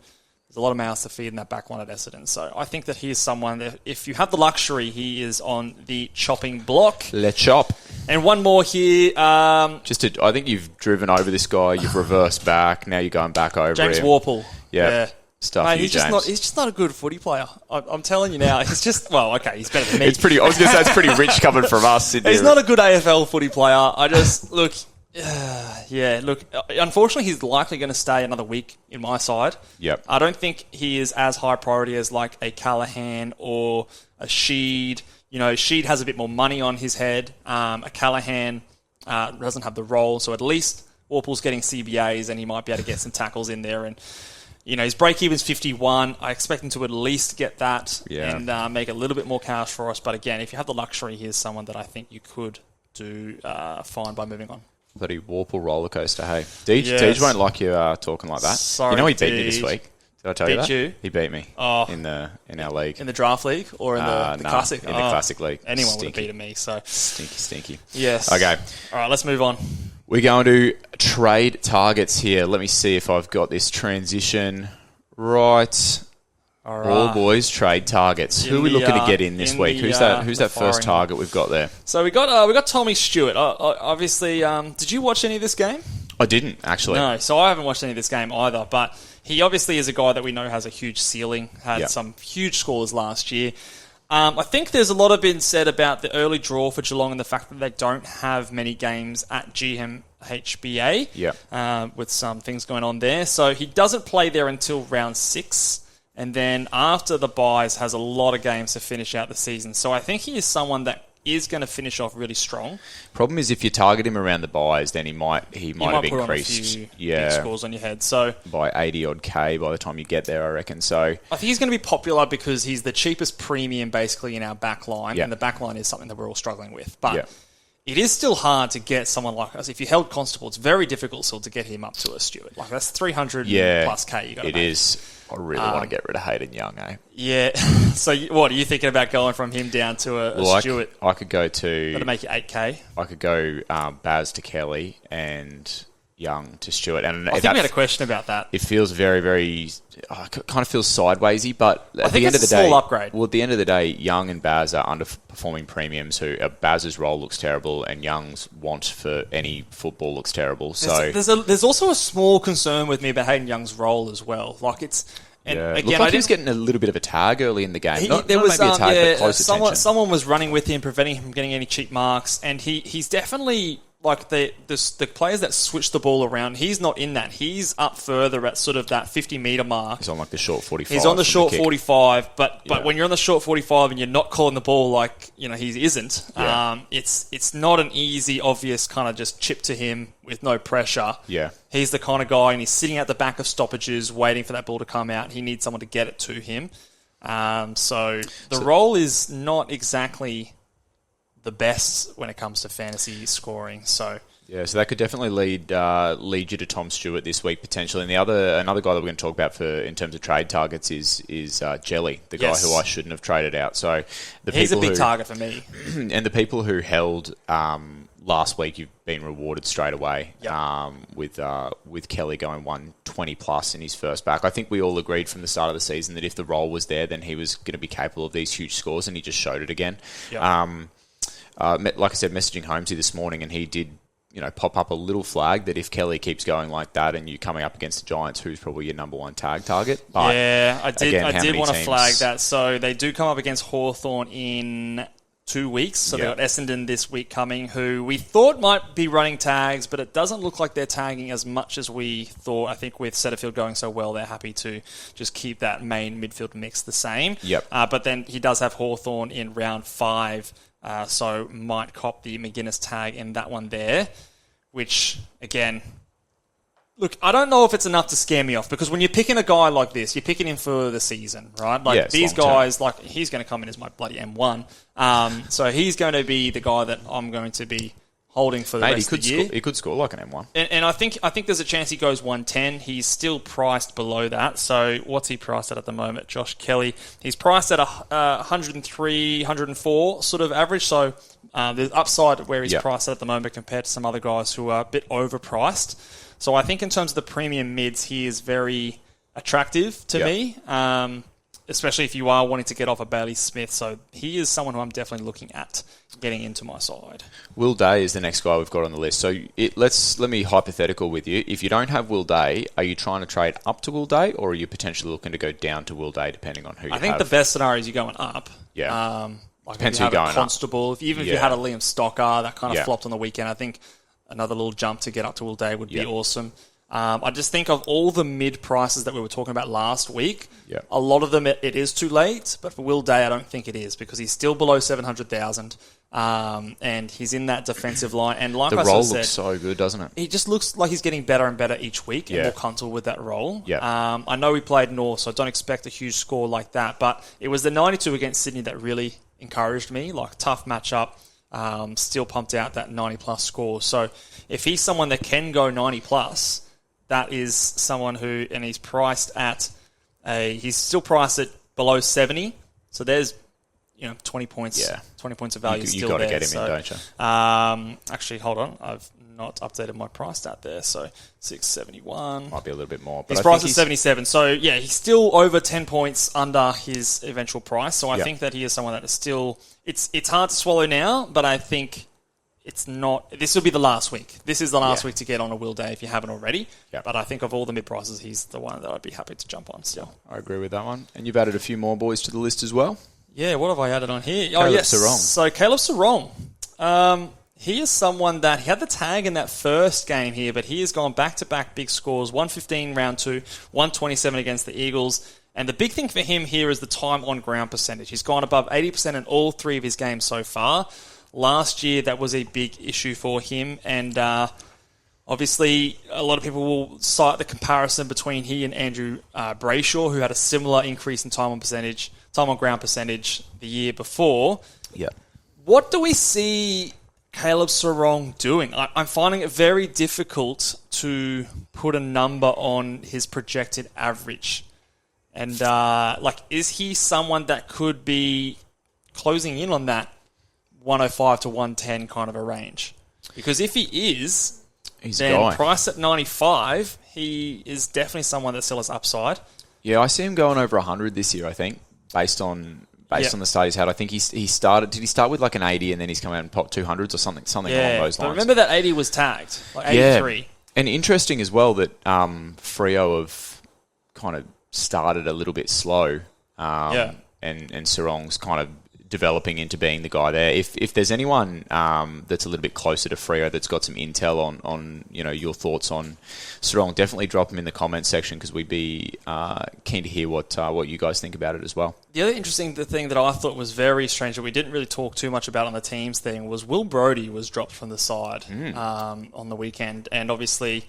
there's a lot of mouths to feed in that back line at Essendon. So I think that he is someone that, if you have the luxury, he is on the chopping block. Let's chop. And one more here. I think you've driven over this guy, you've reversed back, now you're going back over James him. Warple. Yeah. Stuff Mate, you, he's James. just not a good footy player. I'm telling you now. He's just, he's better than me. I was going to say, it's pretty rich coming from us. He's not a good AFL footy player. Unfortunately, he's likely going to stay another week in my side. Yep. I don't think he is as high priority as like a Callaghan or a Sheed. Sheed has a bit more money on his head. A Callaghan doesn't have the role, so at least Warple's getting CBAs and he might be able to get some tackles in there. And his break-even's 51. I expect him to at least get that and make a little bit more cash for us. But again, if you have the luxury, here's someone that I think you could do fine by moving on. Bloody Warple roller coaster, hey. Deej won't like you talking like that. Sorry, he beat me this week. Did I tell you that? You? He beat me in our league. In the draft league or in the classic? In the classic league. Anyone would have beaten me. So Stinky. Yes. Okay. All right, let's move on. We're going to trade targets here. Let me see if I've got this transition right. All right. Ball Boys trade targets. Who are we looking to get in this week? Who's that first target we've got there? So we got Tommy Stewart. Obviously, did you watch any of this game? I didn't, actually. No, so I haven't watched any of this game either. But he obviously is a guy that we know has a huge ceiling. Had some huge scores last year. I think there's a lot been said about the early draw for Geelong and the fact that they don't have many games at GMHBA. With some things going on there. So he doesn't play there until round 6. And then after the buys, has a lot of games to finish out the season. So I think he is someone that is going to finish off really strong. Problem is, if you target him around the buys, then he might have increased on a few big scores on your head. So by 80 odd K by the time you get there, I reckon. So I think he's going to be popular because he's the cheapest premium basically in our back line, and the back line is something that we're all struggling with. But it is still hard to get someone like us. If you held Constable, it's very difficult still to get him up to a Stewart. Like that's 300 plus K you got to make. It is. I really want to get rid of Hayden Young, eh? Yeah. So what are you thinking about going from him down to a Stewart? I could go to... Got to make it 8K. I could go Baz to Kelly and Young to Stewart. And I think we had a question about that. It feels very, very... kind of feels sidewaysy, but at the end of the day... a small upgrade. Well, at the end of the day, Young and Baz are underperforming premiums. Baz's role looks terrible and Young's want for any football looks terrible. So There's also a small concern with me about Hayden Young's role as well. Like it's... And again, looked like he was getting a little bit of a tag early in the game. Not maybe a tag, but close attention. Someone was running with him, preventing him from getting any cheap marks, and he's definitely like the players that switch the ball around. He's not in that. He's up further at sort of that 50-metre mark. He's on like the short 45. He's on the short 45, but when you're on the short 45 and you're not calling the ball like he isn't, it's not an easy, obvious kind of just chip to him with no pressure. Yeah. He's the kind of guy, and he's sitting at the back of stoppages waiting for that ball to come out. He needs someone to get it to him. So the role is not exactly the best when it comes to fantasy scoring. So that could definitely lead you to Tom Stewart this week potentially. And another guy that we're going to talk about in terms of trade targets is Jelly, the guy who I shouldn't have traded out. So he's a big target for me. And the people who held last week, you've been rewarded straight away. With Kelly going 120 plus in his first back. I think we all agreed from the start of the season that if the role was there, then he was going to be capable of these huge scores, and he just showed it again. Like I said, messaging Holmesy this morning, and he did, pop up a little flag that if Kelly keeps going like that and you're coming up against the Giants, who's probably your number one tag target. But I did want to flag that. So they do come up against Hawthorn in 2 weeks. So they Yeah. got Essendon this week coming, who we thought might be running tags, but it doesn't look like they're tagging as much as we thought. I think with Setterfield going so well, they're happy to just keep that main midfield mix the same. Yep. But then he does have Hawthorn in round 5, so might cop the McGuinness tag in that one there, which, again... Look, I don't know if it's enough to scare me off, because when you're picking a guy like this, you're picking him for the season, right? Like, Yeah, it's these long-term. guys, like, he's going to come in as my bloody M1. So he's going to be the guy that I'm going to be holding for the Mate, rest of the year. he could score like an M1. And I think there's a chance he goes 110. He's still priced below that. So what's he priced at the moment? Josh Kelly. He's priced at 103, 104 sort of average. So there's upside where he's priced at the moment compared to some other guys who are a bit overpriced. So I think in terms of the premium mids, he is very attractive to me, especially if you are wanting to get off a Bailey Smith. So he is someone who I'm definitely looking at getting into my side. Will Day is the next guy we've got on the list. So let me be hypothetical with you. If you don't have Will Day, are you trying to trade up to Will Day, or are you potentially looking to go down to Will Day, depending on who you have? I think the best scenario is you're going up. Yeah. Like Depends if you who you're have going a Constable, if you had a Liam Stocker, that kind of flopped on the weekend. I think another little jump to get up to Will Day would be awesome. I just think of all the mid prices that we were talking about last week, a lot of them it is too late, but for Will Day I don't think it is, because he's still below 700,000 and he's in that defensive line. And like the I role said, looks so good, doesn't it? he just looks like he's getting better and better each week and more comfortable with that role. Yeah. I know he played North, so I don't expect a huge score like that, but it was the 92 against Sydney that really encouraged me. Like, tough matchup, still pumped out that 90-plus score. So if he's someone that can go 90-plus, that is someone who, and he's priced at he's still priced at below 70, so there's 20 points, 20 points of value still there. You've got to get him in, don't you? Actually, hold on, I've not updated my price stat there, so 671. Might be a little bit more. But His price is 77, so yeah, he's still over 10 points under his eventual price, so I think that he is someone that is still, it's hard to swallow now, but I think it's not. This will be the last week. This is the last week to get on a Will Day if you haven't already. Yep. But I think of all the mid prices, he's the one that I'd be happy to jump on still. I agree with that one. And you've added a few more boys to the list as well. Yeah, what have I added on here? Caleb yes. Sarong. So Caleb Sarong. He is someone that he had the tag in that first game here, but he has gone back-to-back big scores. 115 round 2, 127 against the Eagles. And the big thing for him here is the time on ground percentage. He's gone above 80% in all 3 of his games so far. Last year, that was a big issue for him, and obviously, a lot of people will cite the comparison between he and Andrew Brayshaw, who had a similar increase in time on ground percentage the year before. Yeah. What do we see Caleb Sarong doing? I'm finding it very difficult to put a number on his projected average, and is he someone that could be closing in on that 105 to 110 kind of a range? Because if he is, then priced at 95, he is definitely someone that still has upside. Yeah, I see him going over 100 this year, I think, based on the start he's had. I think he started. Did he start with like an 80 and then he's come out and popped 200s or something along those lines? But remember that 80 was tagged, like 83. Yeah. And interesting as well that Freo have kind of started a little bit slow. And Sarong's kind of developing into being the guy there. If there's anyone that's a little bit closer to Freo that's got some intel on your thoughts on Sarong, definitely drop them in the comments section, because we'd be keen to hear what you guys think about it as well. The other interesting thing that I thought was very strange that we didn't really talk too much about on the teams thing was Will Brodie was dropped from the side on the weekend, and obviously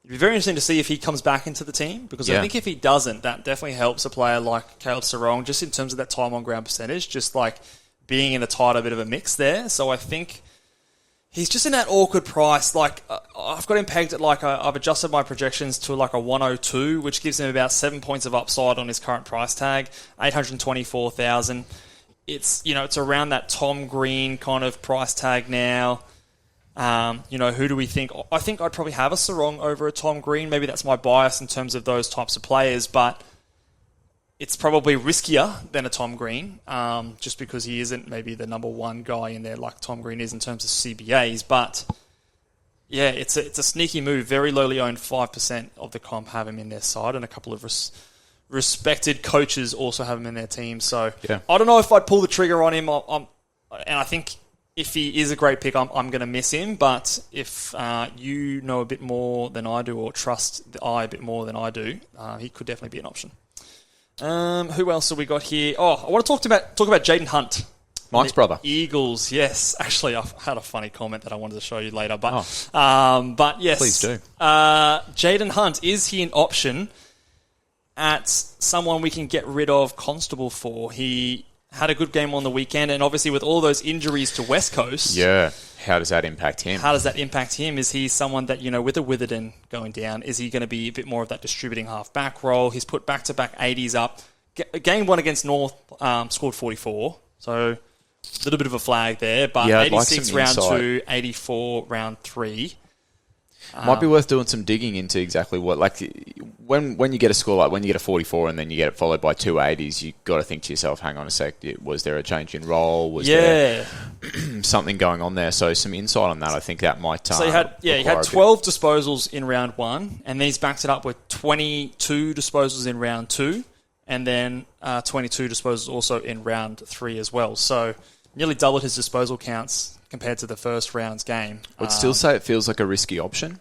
it'd be very interesting to see if he comes back into the team, because I think if he doesn't, that definitely helps a player like Caleb Sarong, just in terms of that time on ground percentage, just like being in a tighter bit of a mix there. So I think he's just in that awkward price. Like, I've got him pegged at I've adjusted my projections to like a 102, which gives him about 7 points of upside on his current price tag, 824,000. It's around that Tom Green kind of price tag now. Who do we think? I think I'd probably have a Sarong over a Tom Green. Maybe that's my bias in terms of those types of players, but it's probably riskier than a Tom Green, just because he isn't maybe the number one guy in there like Tom Green is in terms of CBAs. But yeah, it's a sneaky move. Very lowly owned, 5% of the comp have him in their side, and a couple of respected coaches also have him in their team. So I don't know if I'd pull the trigger on him. And I think if he is a great pick, I'm going to miss him. But if you know a bit more than I do or trust the eye a bit more than I do, he could definitely be an option. Who else have we got here? Oh, I want to talk about Jaden Hunt. Mike's brother. Eagles, yes. Actually, I've had a funny comment that I wanted to show you later. But yes. Please do. Jaden Hunt, is he an option at someone we can get rid of Constable for? He had a good game on the weekend, and obviously with all those injuries to West Coast... Yeah. How does that impact him? Is he someone that, with a Witherden going down, is he going to be a bit more of that distributing half-back role? He's put back-to-back 80s up. Game 1 against North scored 44, so... A little bit of a flag there, but 86 round 2, 84 round 3. Might be worth doing some digging into exactly what, like, when you get a score like when you get a 44 and then you get it followed by 2 80s, you got to think to yourself, hang on a sec, was there a change in role? Was there something going on there? So some insight on that, I think that might. So he had 12 disposals in round 1, and then he's backed it up with 22 disposals in round 2. And then 22 disposals also in round 3 as well. So nearly doubled his disposal counts compared to the first round's game. I'd still say it feels like a risky option.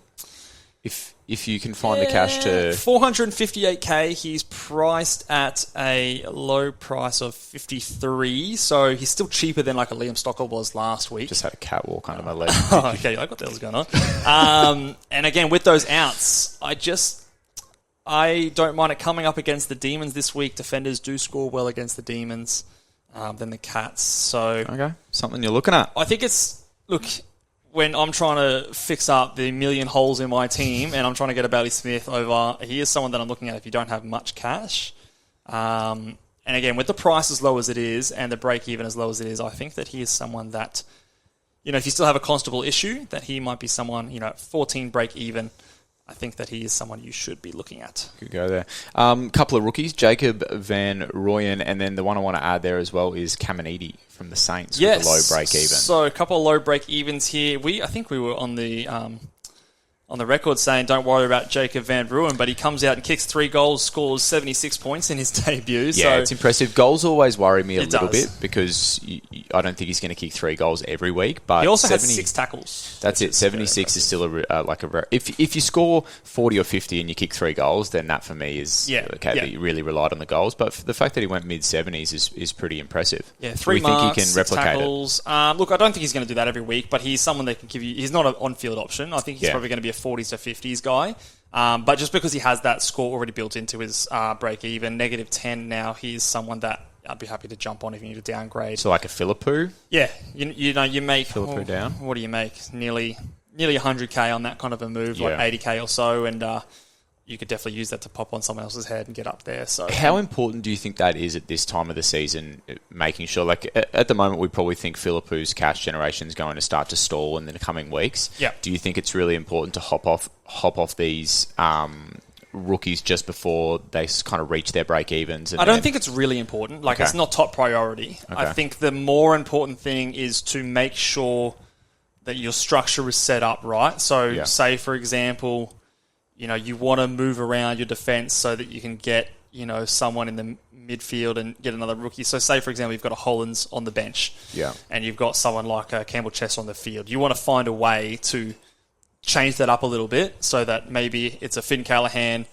If you can find the cash to... 458k, he's priced at a low price of 53, so he's still cheaper than like a Liam Stockwell was last week. Just had a catwalk under my leg. Okay, I got what the hell's going on. And again, with those outs, I don't mind it coming up against the Demons this week. Defenders do score well against the Demons than the Cats. So okay, something you're looking at. I think when I'm trying to fix up the million holes in my team and I'm trying to get a Bailey Smith over, he is someone that I'm looking at if you don't have much cash. And again, with the price as low as it is and the break even as low as it is, I think that he is someone that, if you still have a Constable issue, that he might be someone, 14 break even. I think that he is someone you should be looking at. Good go there. Couple of rookies, Jacob Van Rooyen, and then the one I want to add there as well is Caminiti from the Saints with a low break even. So a couple of low break evens here. I think we were on the record saying don't worry about Jacob Van Rooyen, but he comes out and kicks 3 goals, scores 76 points in his debut. Yeah, it's impressive. Goals always worry me a little bit because I don't think he's going to kick 3 goals every week. But he also had 6 tackles. That's it. 76 is still if you score 40 or 50 and you kick 3 goals, then that for me is But you really relied on the goals. But the fact that he went mid-70s is pretty impressive. Yeah, 3 marks, think he can 6 replicate tackles. Look, I don't think he's going to do that every week, but he's someone that can give you. He's not an on-field option. I think he's probably going to be a 40s to 50s guy. But just because he has that score already built into his break-even, -10 now, he's someone that I'd be happy to jump on if you need to downgrade. So like a Philippou? Yeah. You make... Philippou down? What do you make? Nearly 100k on that kind of a move, like 80k or so, and you could definitely use that to pop on someone else's head and get up there. So, how important do you think that is at this time of the season, making sure, like at the moment we probably think Philippou's cash generation is going to start to stall in the coming weeks. Yeah. Do you think it's really important to hop off these rookies just before they kind of reach their break-evens? I don't think it's really important. It's not top priority. Okay. I think the more important thing is to make sure that your structure is set up right. So, say, for example... you want to move around your defence so that you can get, someone in the midfield and get another rookie. So say, for example, you've got a Hollins on the bench and you've got someone like Campbell Chess on the field. You want to find a way to change that up a little bit so that maybe it's a Finn Callahan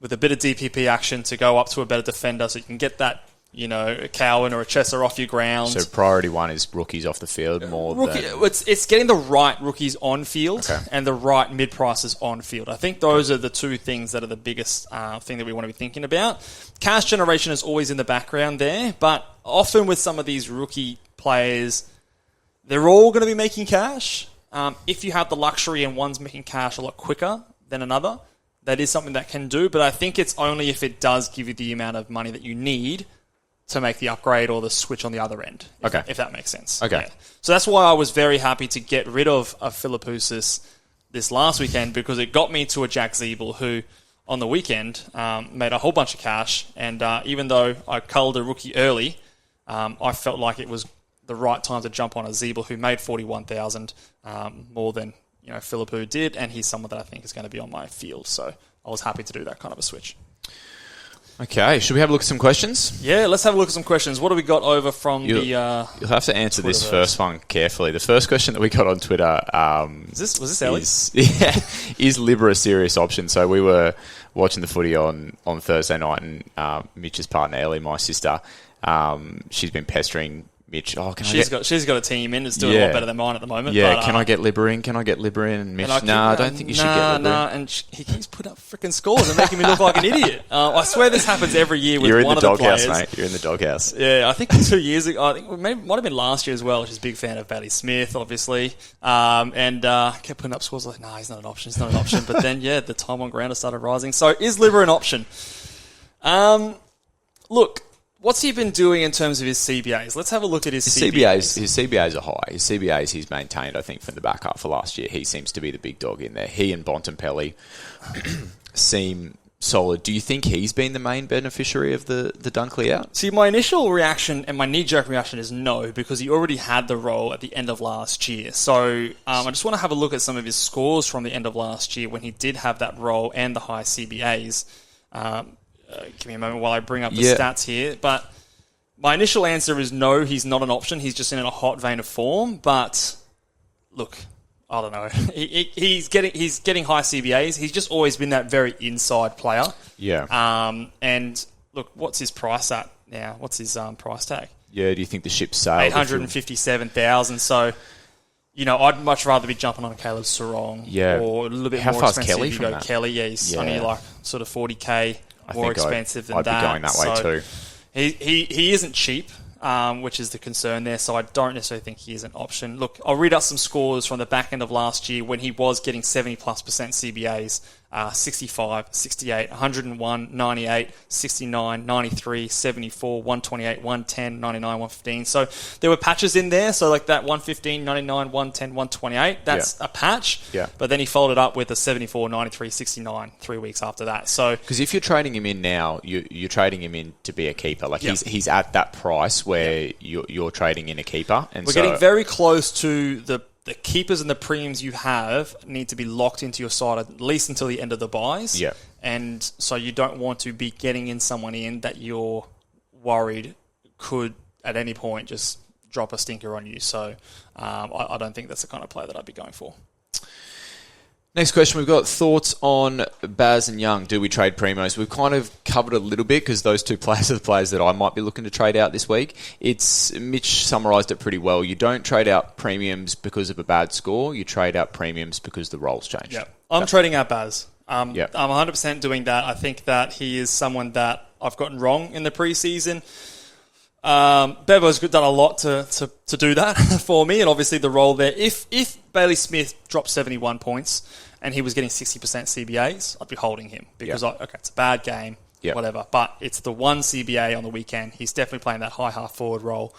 with a bit of DPP action to go up to a better defender so you can get that, a Cowan or a Chesser off your ground. So priority 1 is rookies off the field more than... It's getting the right rookies on field and the right mid-prices on field. I think those are the 2 things that are the biggest thing that we want to be thinking about. Cash generation is always in the background there, but often with some of these rookie players, they're all going to be making cash. If you have the luxury and one's making cash a lot quicker than another, that is something that can do, but I think it's only if it does give you the amount of money that you need to make the upgrade or the switch on the other end, if that makes sense. Okay. Yeah. So that's why I was very happy to get rid of Philippousis this last weekend because it got me to a Jack Zeeble who, on the weekend, made a whole bunch of cash. And even though I culled a rookie early, I felt like it was the right time to jump on a Zeeble who made 41,000 more than Philippou did, and he's someone that I think is going to be on my field. So I was happy to do that kind of a switch. Okay, should we have a look at some questions? Yeah, let's have a look at some questions. What do we got over from You'll have to answer this first one carefully. The first question that we got on Twitter was this Ellie? Is Libra a serious option? So we were watching the footy on Thursday night, and Mitch's partner Ellie, my sister, she's been pestering Mitch. Oh, she's got a team in. It's doing a lot better than mine at the moment. Yeah, but, can I get Libra in? Can I get Libra in? And Mitch, I don't think you should get Libra in. And he keeps putting up freaking scores and making me look like an idiot. I swear this happens every year with one of the players. You're in the doghouse, mate. You're in the doghouse. Yeah, I think 2 years ago, I think it might have been last year as well. She's a big fan of Bailey Smith, obviously, and kept putting up scores like, nah, he's not an option. He's not an option. But then, the time on ground has started rising. So is Libra an option? Look. What's he been doing in terms of his CBAs? Let's have a look at his CBAs. His CBAs are high. His CBAs he's maintained, I think, from the back half of last year. He seems to be the big dog in there. He and Bontempelli seem solid. Do you think he's been the main beneficiary of the Dunkley out? See, my initial reaction and my knee-jerk reaction is no, because he already had the role at the end of last year. So I just want to have a look at some of his scores from the end of last year when he did have that role and the high CBAs. Give me a moment while I bring up the stats here. But my initial answer is no, he's not an option. He's just in a hot vein of form. But look, I don't know. He's getting high CBAs. He's just always been that very inside player. Yeah. And look, what's his price at now? What's his price tag? Yeah. Do you think the ship sailed? 857,000. So, I'd much rather be jumping on a Caleb Sarong. Yeah. Or a little bit How more far's expensive. Kelly You from go that? Kelly. Yeah, he's only like sort of 40k. More expensive than I'd that. be going that way too. He isn't cheap, which is the concern there, so I don't necessarily think he is an option. Look, I'll read out some scores from the back end of last year when he was getting 70+% CBAs. 65, 68, 101, 98, 69, 93, 74, 128, 110, 99, 115. So there were patches in there. So like that 115, 99, 110, 128, that's a patch. Yeah. But then he followed up with a 74, 93, 69 3 weeks after that. So because if you're trading him in now, you're trading him in to be a keeper. Like he's at that price where you're trading in a keeper. And we're getting very close to the keepers and the premiums you have need to be locked into your side at least until the end of the buys. Yeah. And so you don't want to be getting in someone in that you're worried could at any point just drop a stinker on you. So I don't think that's the kind of play that I'd be going for. Next question, we've got thoughts on Baz and Young. Do we trade Primos? We've kind of covered a little bit because those two players are the players that I might be looking to trade out this week. Mitch summarised it pretty well. You don't trade out premiums because of a bad score. You trade out premiums because the roles changed. Yeah, I'm trading out Baz. I'm 100% doing that. I think that he is someone that I've gotten wrong in the preseason. Bevo's done a lot to do that for me, and obviously the role there. If Bailey Smith dropped 71 points and he was getting 60% CBAs, I'd be holding him because it's a bad game, whatever. But it's the one CBA on the weekend. He's definitely playing that high half forward role.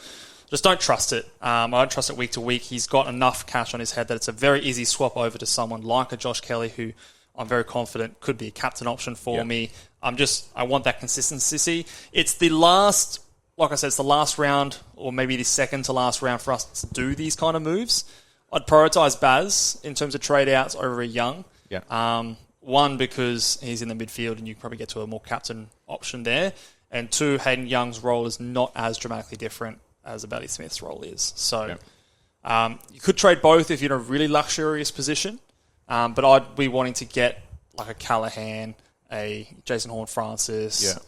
Just don't trust it. I don't trust it week to week. He's got enough cash on his head that it's a very easy swap over to someone like a Josh Kelly, who I'm very confident could be a captain option for me. I want that consistency. It's the last. Like I said, it's the last round, or maybe the second to last round for us to do these kind of moves. I'd prioritise Baz in terms of trade outs over Young. Yeah. One, because he's in the midfield and you can probably get to a more captain option there. And two, Hayden Young's role is not as dramatically different as a Bailey Smith's role is. So you could trade both if you're in a really luxurious position. But I'd be wanting to get like a Callahan, a Jason Horne-Francis,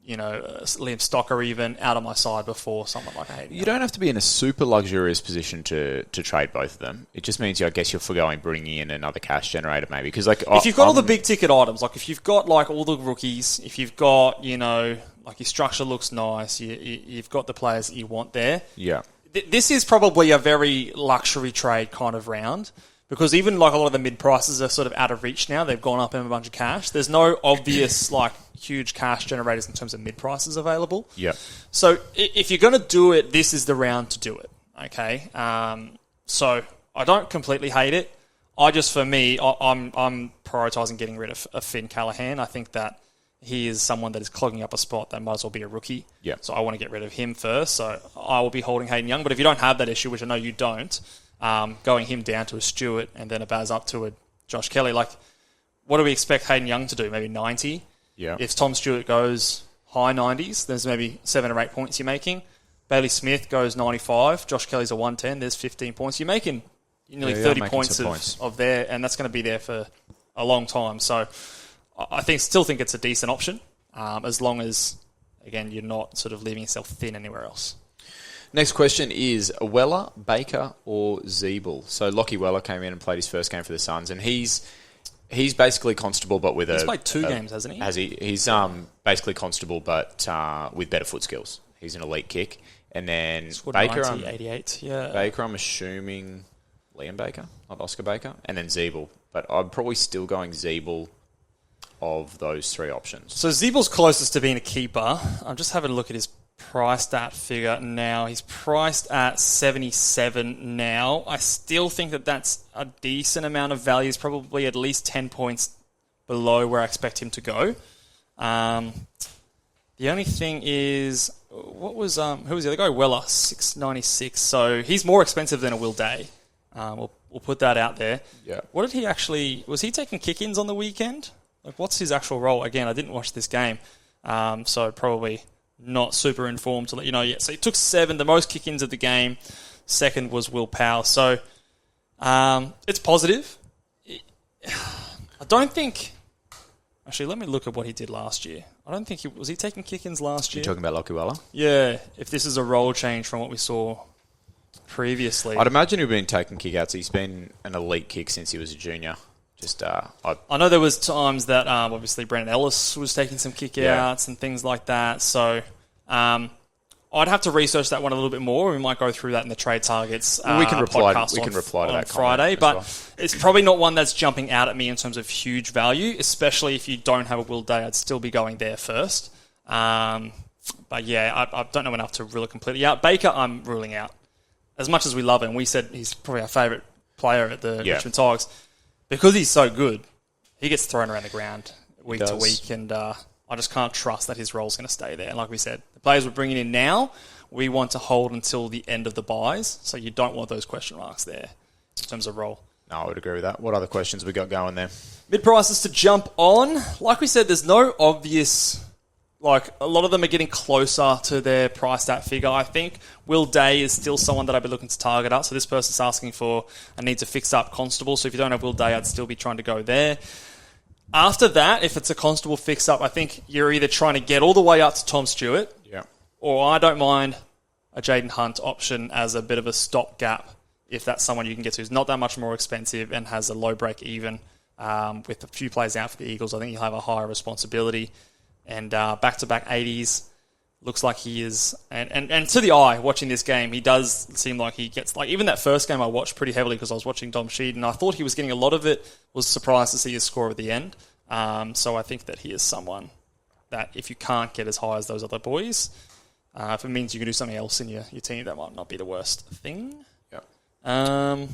Liam Stocker even out of my side before someone like Hayden. You don't have to be in a super luxurious position to trade both of them. It just means, I guess, you're forgoing bringing in another cash generator maybe. Because if you've got all the big ticket items, like if you've got like all the rookies, if you've got, like your structure looks nice, you've got the players that you want there. Yeah. This is probably a very luxury trade kind of round. Because even like a lot of the mid prices are sort of out of reach now. They've gone up in a bunch of cash. There's no obvious like huge cash generators in terms of mid prices available. Yeah. So if you're going to do it, this is the round to do it. Okay. So I don't completely hate it. I'm prioritising getting rid of Finn Callahan. I think that he is someone that is clogging up a spot that might as well be a rookie. Yeah. So I want to get rid of him first. So I will be holding Hayden Young. But if you don't have that issue, which I know you don't, going him down to a Stewart and then a Baz up to a Josh Kelly. Like, what do we expect Hayden Young to do? Maybe 90? Yeah. If Tom Stewart goes high 90s, there's maybe 7 or 8 points you're making. Bailey Smith goes 95. Josh Kelly's a 110. There's 15 points. You're making nearly 30 points of there, and that's going to be there for a long time. So I still think it's a decent option, as long as, again, you're not sort of leaving yourself thin anywhere else. Next question is Weller, Baker, or Zeeble? So Lockie Weller came in and played his first game for the Suns, and he's basically Constable, but with He's played 2 games, hasn't he? Has he? He's basically Constable, but with better foot skills. He's an elite kick. And then Baker, 90, 88, yeah. Baker, I'm assuming Liam Baker, not Oscar Baker. And then Zeeble. But I'm probably still going Zeeble of those 3 options. So Zeeble's closest to being a keeper. I'm just having a look at his price stat figure now. He's priced at 77 now. I still think that that's a decent amount of value. He's probably at least 10 points below where I expect him to go. The only thing is, who was the other guy? Weller, 696. So he's more expensive than a Will Day. We'll put that out there. Yeah. What did he actually... Was he taking kick-ins on the weekend? Like, what's his actual role? Again, I didn't watch this game, so probably not super informed to let you know yet. So he took 7, the most kick-ins of the game. Second was Will Powell. So it's positive. I don't think... Actually, let me look at what he did last year. I don't think was he taking kick-ins last year? You're talking about Lockie Weller? Yeah, if this is a role change from what we saw previously. I'd imagine he'd been taking kick-outs. He's been an elite kick since he was a junior. I know there was times that obviously Brandon Ellis was taking some kick-outs and things like that. So I'd have to research that one a little bit more. We might go through that in the trade targets. We can reply. Podcast We can reply to on that Friday, but it's probably not one that's jumping out at me in terms of huge value. Especially if you don't have a Will Day, I'd still be going there first. But yeah, I don't know enough to rule it completely out. Baker, I'm ruling out. As much as we love him, we said he's probably our favourite player at the Richmond Tigers. Because he's so good, he gets thrown around the ground week to week, and I just can't trust that his role's going to stay there. And like we said, the players we're bringing in now, we want to hold until the end of the buys, so you don't want those question marks there in terms of role. No, I would agree with that. What other questions we got going there? Mid-prices to jump on. Like we said, there's no obvious... Like, a lot of them are getting closer to their price stat figure. I think Will Day is still someone that I'd be looking to target up. So this person's asking for a need to fix up Constable. So if you don't have Will Day, I'd still be trying to go there. After that, if it's a Constable fix up, I think you're either trying to get all the way up to Tom Stewart, or I don't mind a Jaden Hunt option as a bit of a stopgap if that's someone you can get to who's not that much more expensive and has a low break even. With a few players out for the Eagles, I think you'll have a higher responsibility. And back-to-back 80s, looks like he is... And to the eye, watching this game, he does seem like he gets... Like, even that first game I watched pretty heavily because I was watching Dom Sheed, and I thought he was getting a lot of it. Was surprised to see his score at the end. So I think that he is someone that if you can't get as high as those other boys, if it means you can do something else in your team, that might not be the worst thing. Yep. Are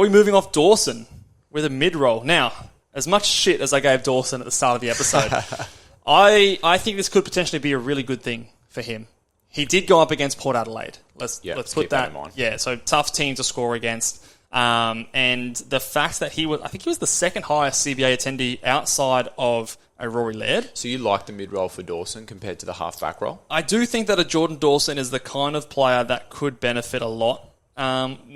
we moving off Dawson with a mid-roll? Now... As much shit as I gave Dawson at the start of the episode, I think this could potentially be a really good thing for him. He did go up against Port Adelaide. Let's put that in mind. Yeah, so tough team to score against. And the fact that I think he was the second highest CBA attendee outside of a Rory Laird. So you like the mid-roll for Dawson compared to the half-back roll? I do think that a Jordan Dawson is the kind of player that could benefit a lot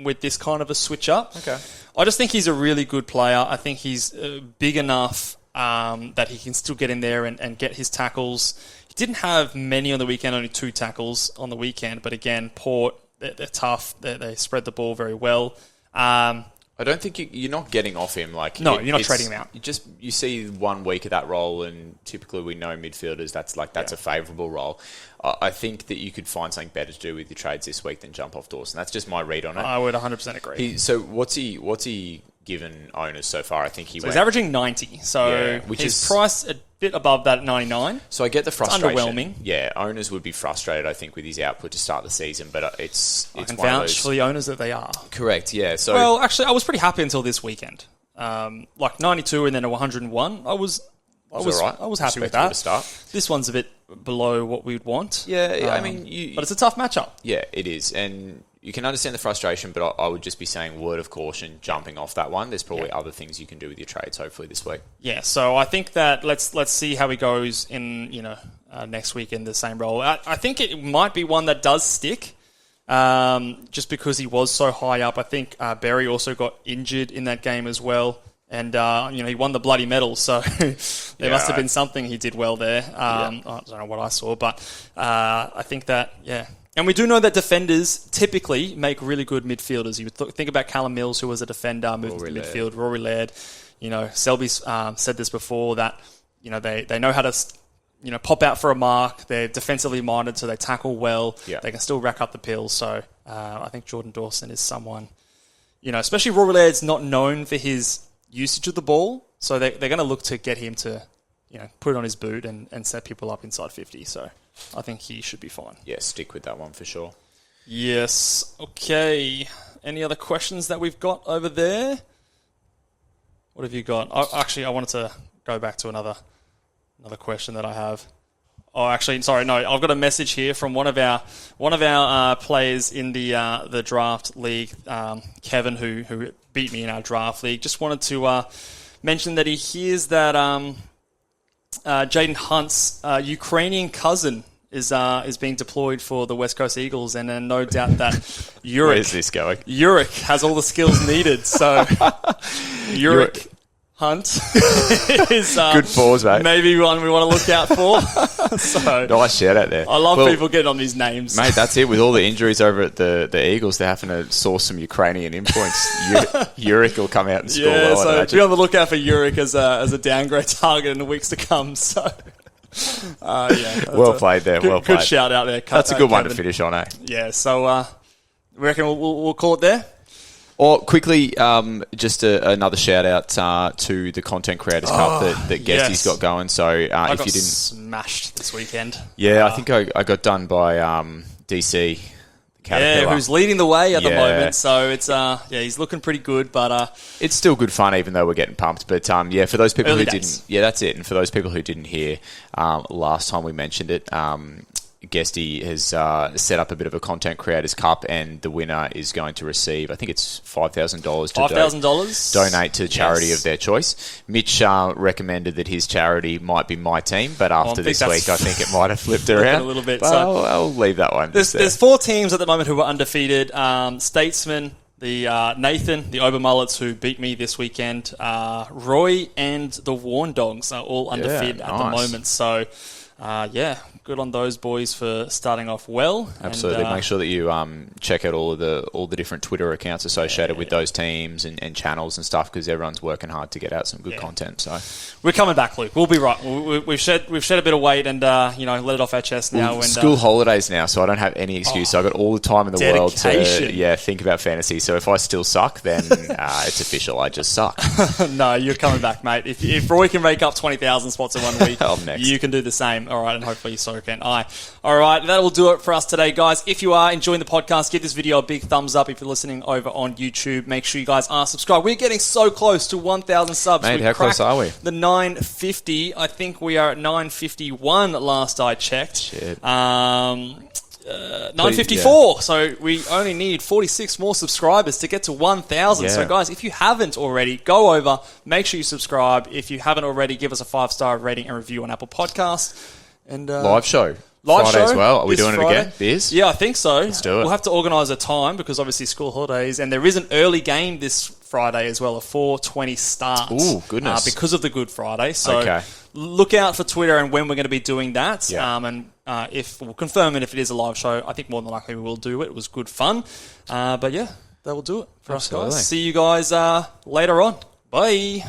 with this kind of a switch up. Okay. I just think he's a really good player. I think he's big enough that he can still get in there and get his tackles. He didn't have many on the weekend, only 2 tackles on the weekend. But again, Port, they're tough. They spread the ball very well. I don't think you're not getting off him. Like no, you're not trading him out. You see 1 week of that role, and typically we know midfielders that's a favourable role. I think that you could find something better to do with your trades this week than jump off Dawson. That's just my read on it. I would 100% agree. So what's he given owners so far? I think he's averaging 90. So which his is price a bit above that at 99. So I get the frustration. It's underwhelming. Yeah, owners would be frustrated, I think, with his output to start the season, but it's I can one vouch of those... for the owners that they are. Correct, yeah. So well, actually, I was pretty happy until this weekend. Like 92 and then a 101. I was happy with that. Start. This one's a bit below what we'd want. Yeah, I mean... but it's a tough matchup. Yeah, it is. And you can understand the frustration, but I would just be saying word of caution, jumping off that one. There's probably other things you can do with your trades, hopefully, this week. Yeah, so I think that let's see how he goes in, next week in the same role. I think it might be one that does stick, just because he was so high up. I think Berry also got injured in that game as well. And, he won the bloody medal, so there must have been something he did well there. I don't know what I saw, but I think that, And we do know that defenders typically make really good midfielders. You would think about Callum Mills, who was a defender, moved to midfield. Rory Laird. Selby's said this before, that, they know how to, pop out for a mark. They're defensively minded, so they tackle well. Yeah. They can still rack up the pills. So I think Jordan Dawson is someone, especially Rory Laird's not known for his usage of the ball, so they're going to look to get him to, put it on his boot and set people up inside 50. So I think he should be fine. Yeah, stick with that one for sure. Yes. Okay. Any other questions that we've got over there? What have you got? I wanted to go back to another question that I have. Oh, actually, sorry, no. I've got a message here from one of our players in the draft league, Kevin, who beat me in our draft league. Just wanted to mention that he hears that Jaden Hunt's Ukrainian cousin is being deployed for the West Coast Eagles, and then no doubt that Uric. Where's this going? Uric has all the skills needed. So Uric Hunt is good pause, mate. Maybe one we want to look out for. So nice shout out there. I love people getting on these names, mate. That's it. With all the injuries over at the Eagles, they're having to source some Ukrainian imports. Uric will come out and score well. So be on the lookout for Uric as a downgrade target in the weeks to come. So. Well played there. Well played. Good shout out there. That's a good one to finish on, eh? Yeah. So we reckon we'll call it there. Or quickly, just another shout out to the Content Creators Cup that Guesty's got going. So I if you didn't smashed this weekend, I think I got done by DC. Who's leading the way at the moment. So it's he's looking pretty good, but it's still good fun, even though we're getting pumped. But for those people early who days. didn't, that's it. And for those people who didn't hear last time we mentioned it, Guesty has set up a bit of a Content Creators Cup, and the winner is going to receive, I think it's $5,000 $5,000 donate to charity of their choice. Mitch recommended that his charity might be my team, but after this week, I think it might have flipped around a little bit. But so I'll leave that one. There's 4 teams at the moment who are undefeated. Statesman, the Nathan, the Obermullets, who beat me this weekend, Roy, and the Warn Dogs are all undefeated at the moment. So, good on those boys for starting off well. Absolutely. Make sure that you check out all the different Twitter accounts associated with those teams and channels and stuff, because everyone's working hard to get out some good content. So we're coming back, Luke. We'll be right. We've shed a bit of weight and let it off our chest now. And school holidays now, so I don't have any excuse. So I've got all the time in the world to think about fantasy. So if I still suck, then it's official. I just suck. No, you're coming back, mate. If Roy can make up 20,000 spots in 1 week, I'm next. You can do the same. All right, and hopefully so can I. All right, that will do it for us today, guys. If you are enjoying the podcast, give this video a big thumbs up. If you're listening over on YouTube, make sure you guys are subscribed. We're getting so close to 1,000 subs. Mate, how close are we? The 950. I think we are at 951 last I checked. Shit. 954. So we only need 46 more subscribers to get to 1,000. So guys, if you haven't already, go over, make sure you subscribe. If you haven't already, give us a 5-star rating and review on Apple Podcasts. And live show. Friday as well. Are we doing Friday. It again? Beers? Yeah, I think so. Let's do it. We'll have to organise a time because obviously school holidays, and there is an early game this Friday as well, a 4:20 start. Ooh, goodness. Because of the Good Friday. So look out for Twitter and when we're going to be doing that. Yeah. If we'll confirm it if it is a live show, I think more than likely we will do it. It was good fun. But that will do it for us, guys. See you guys later on. Bye.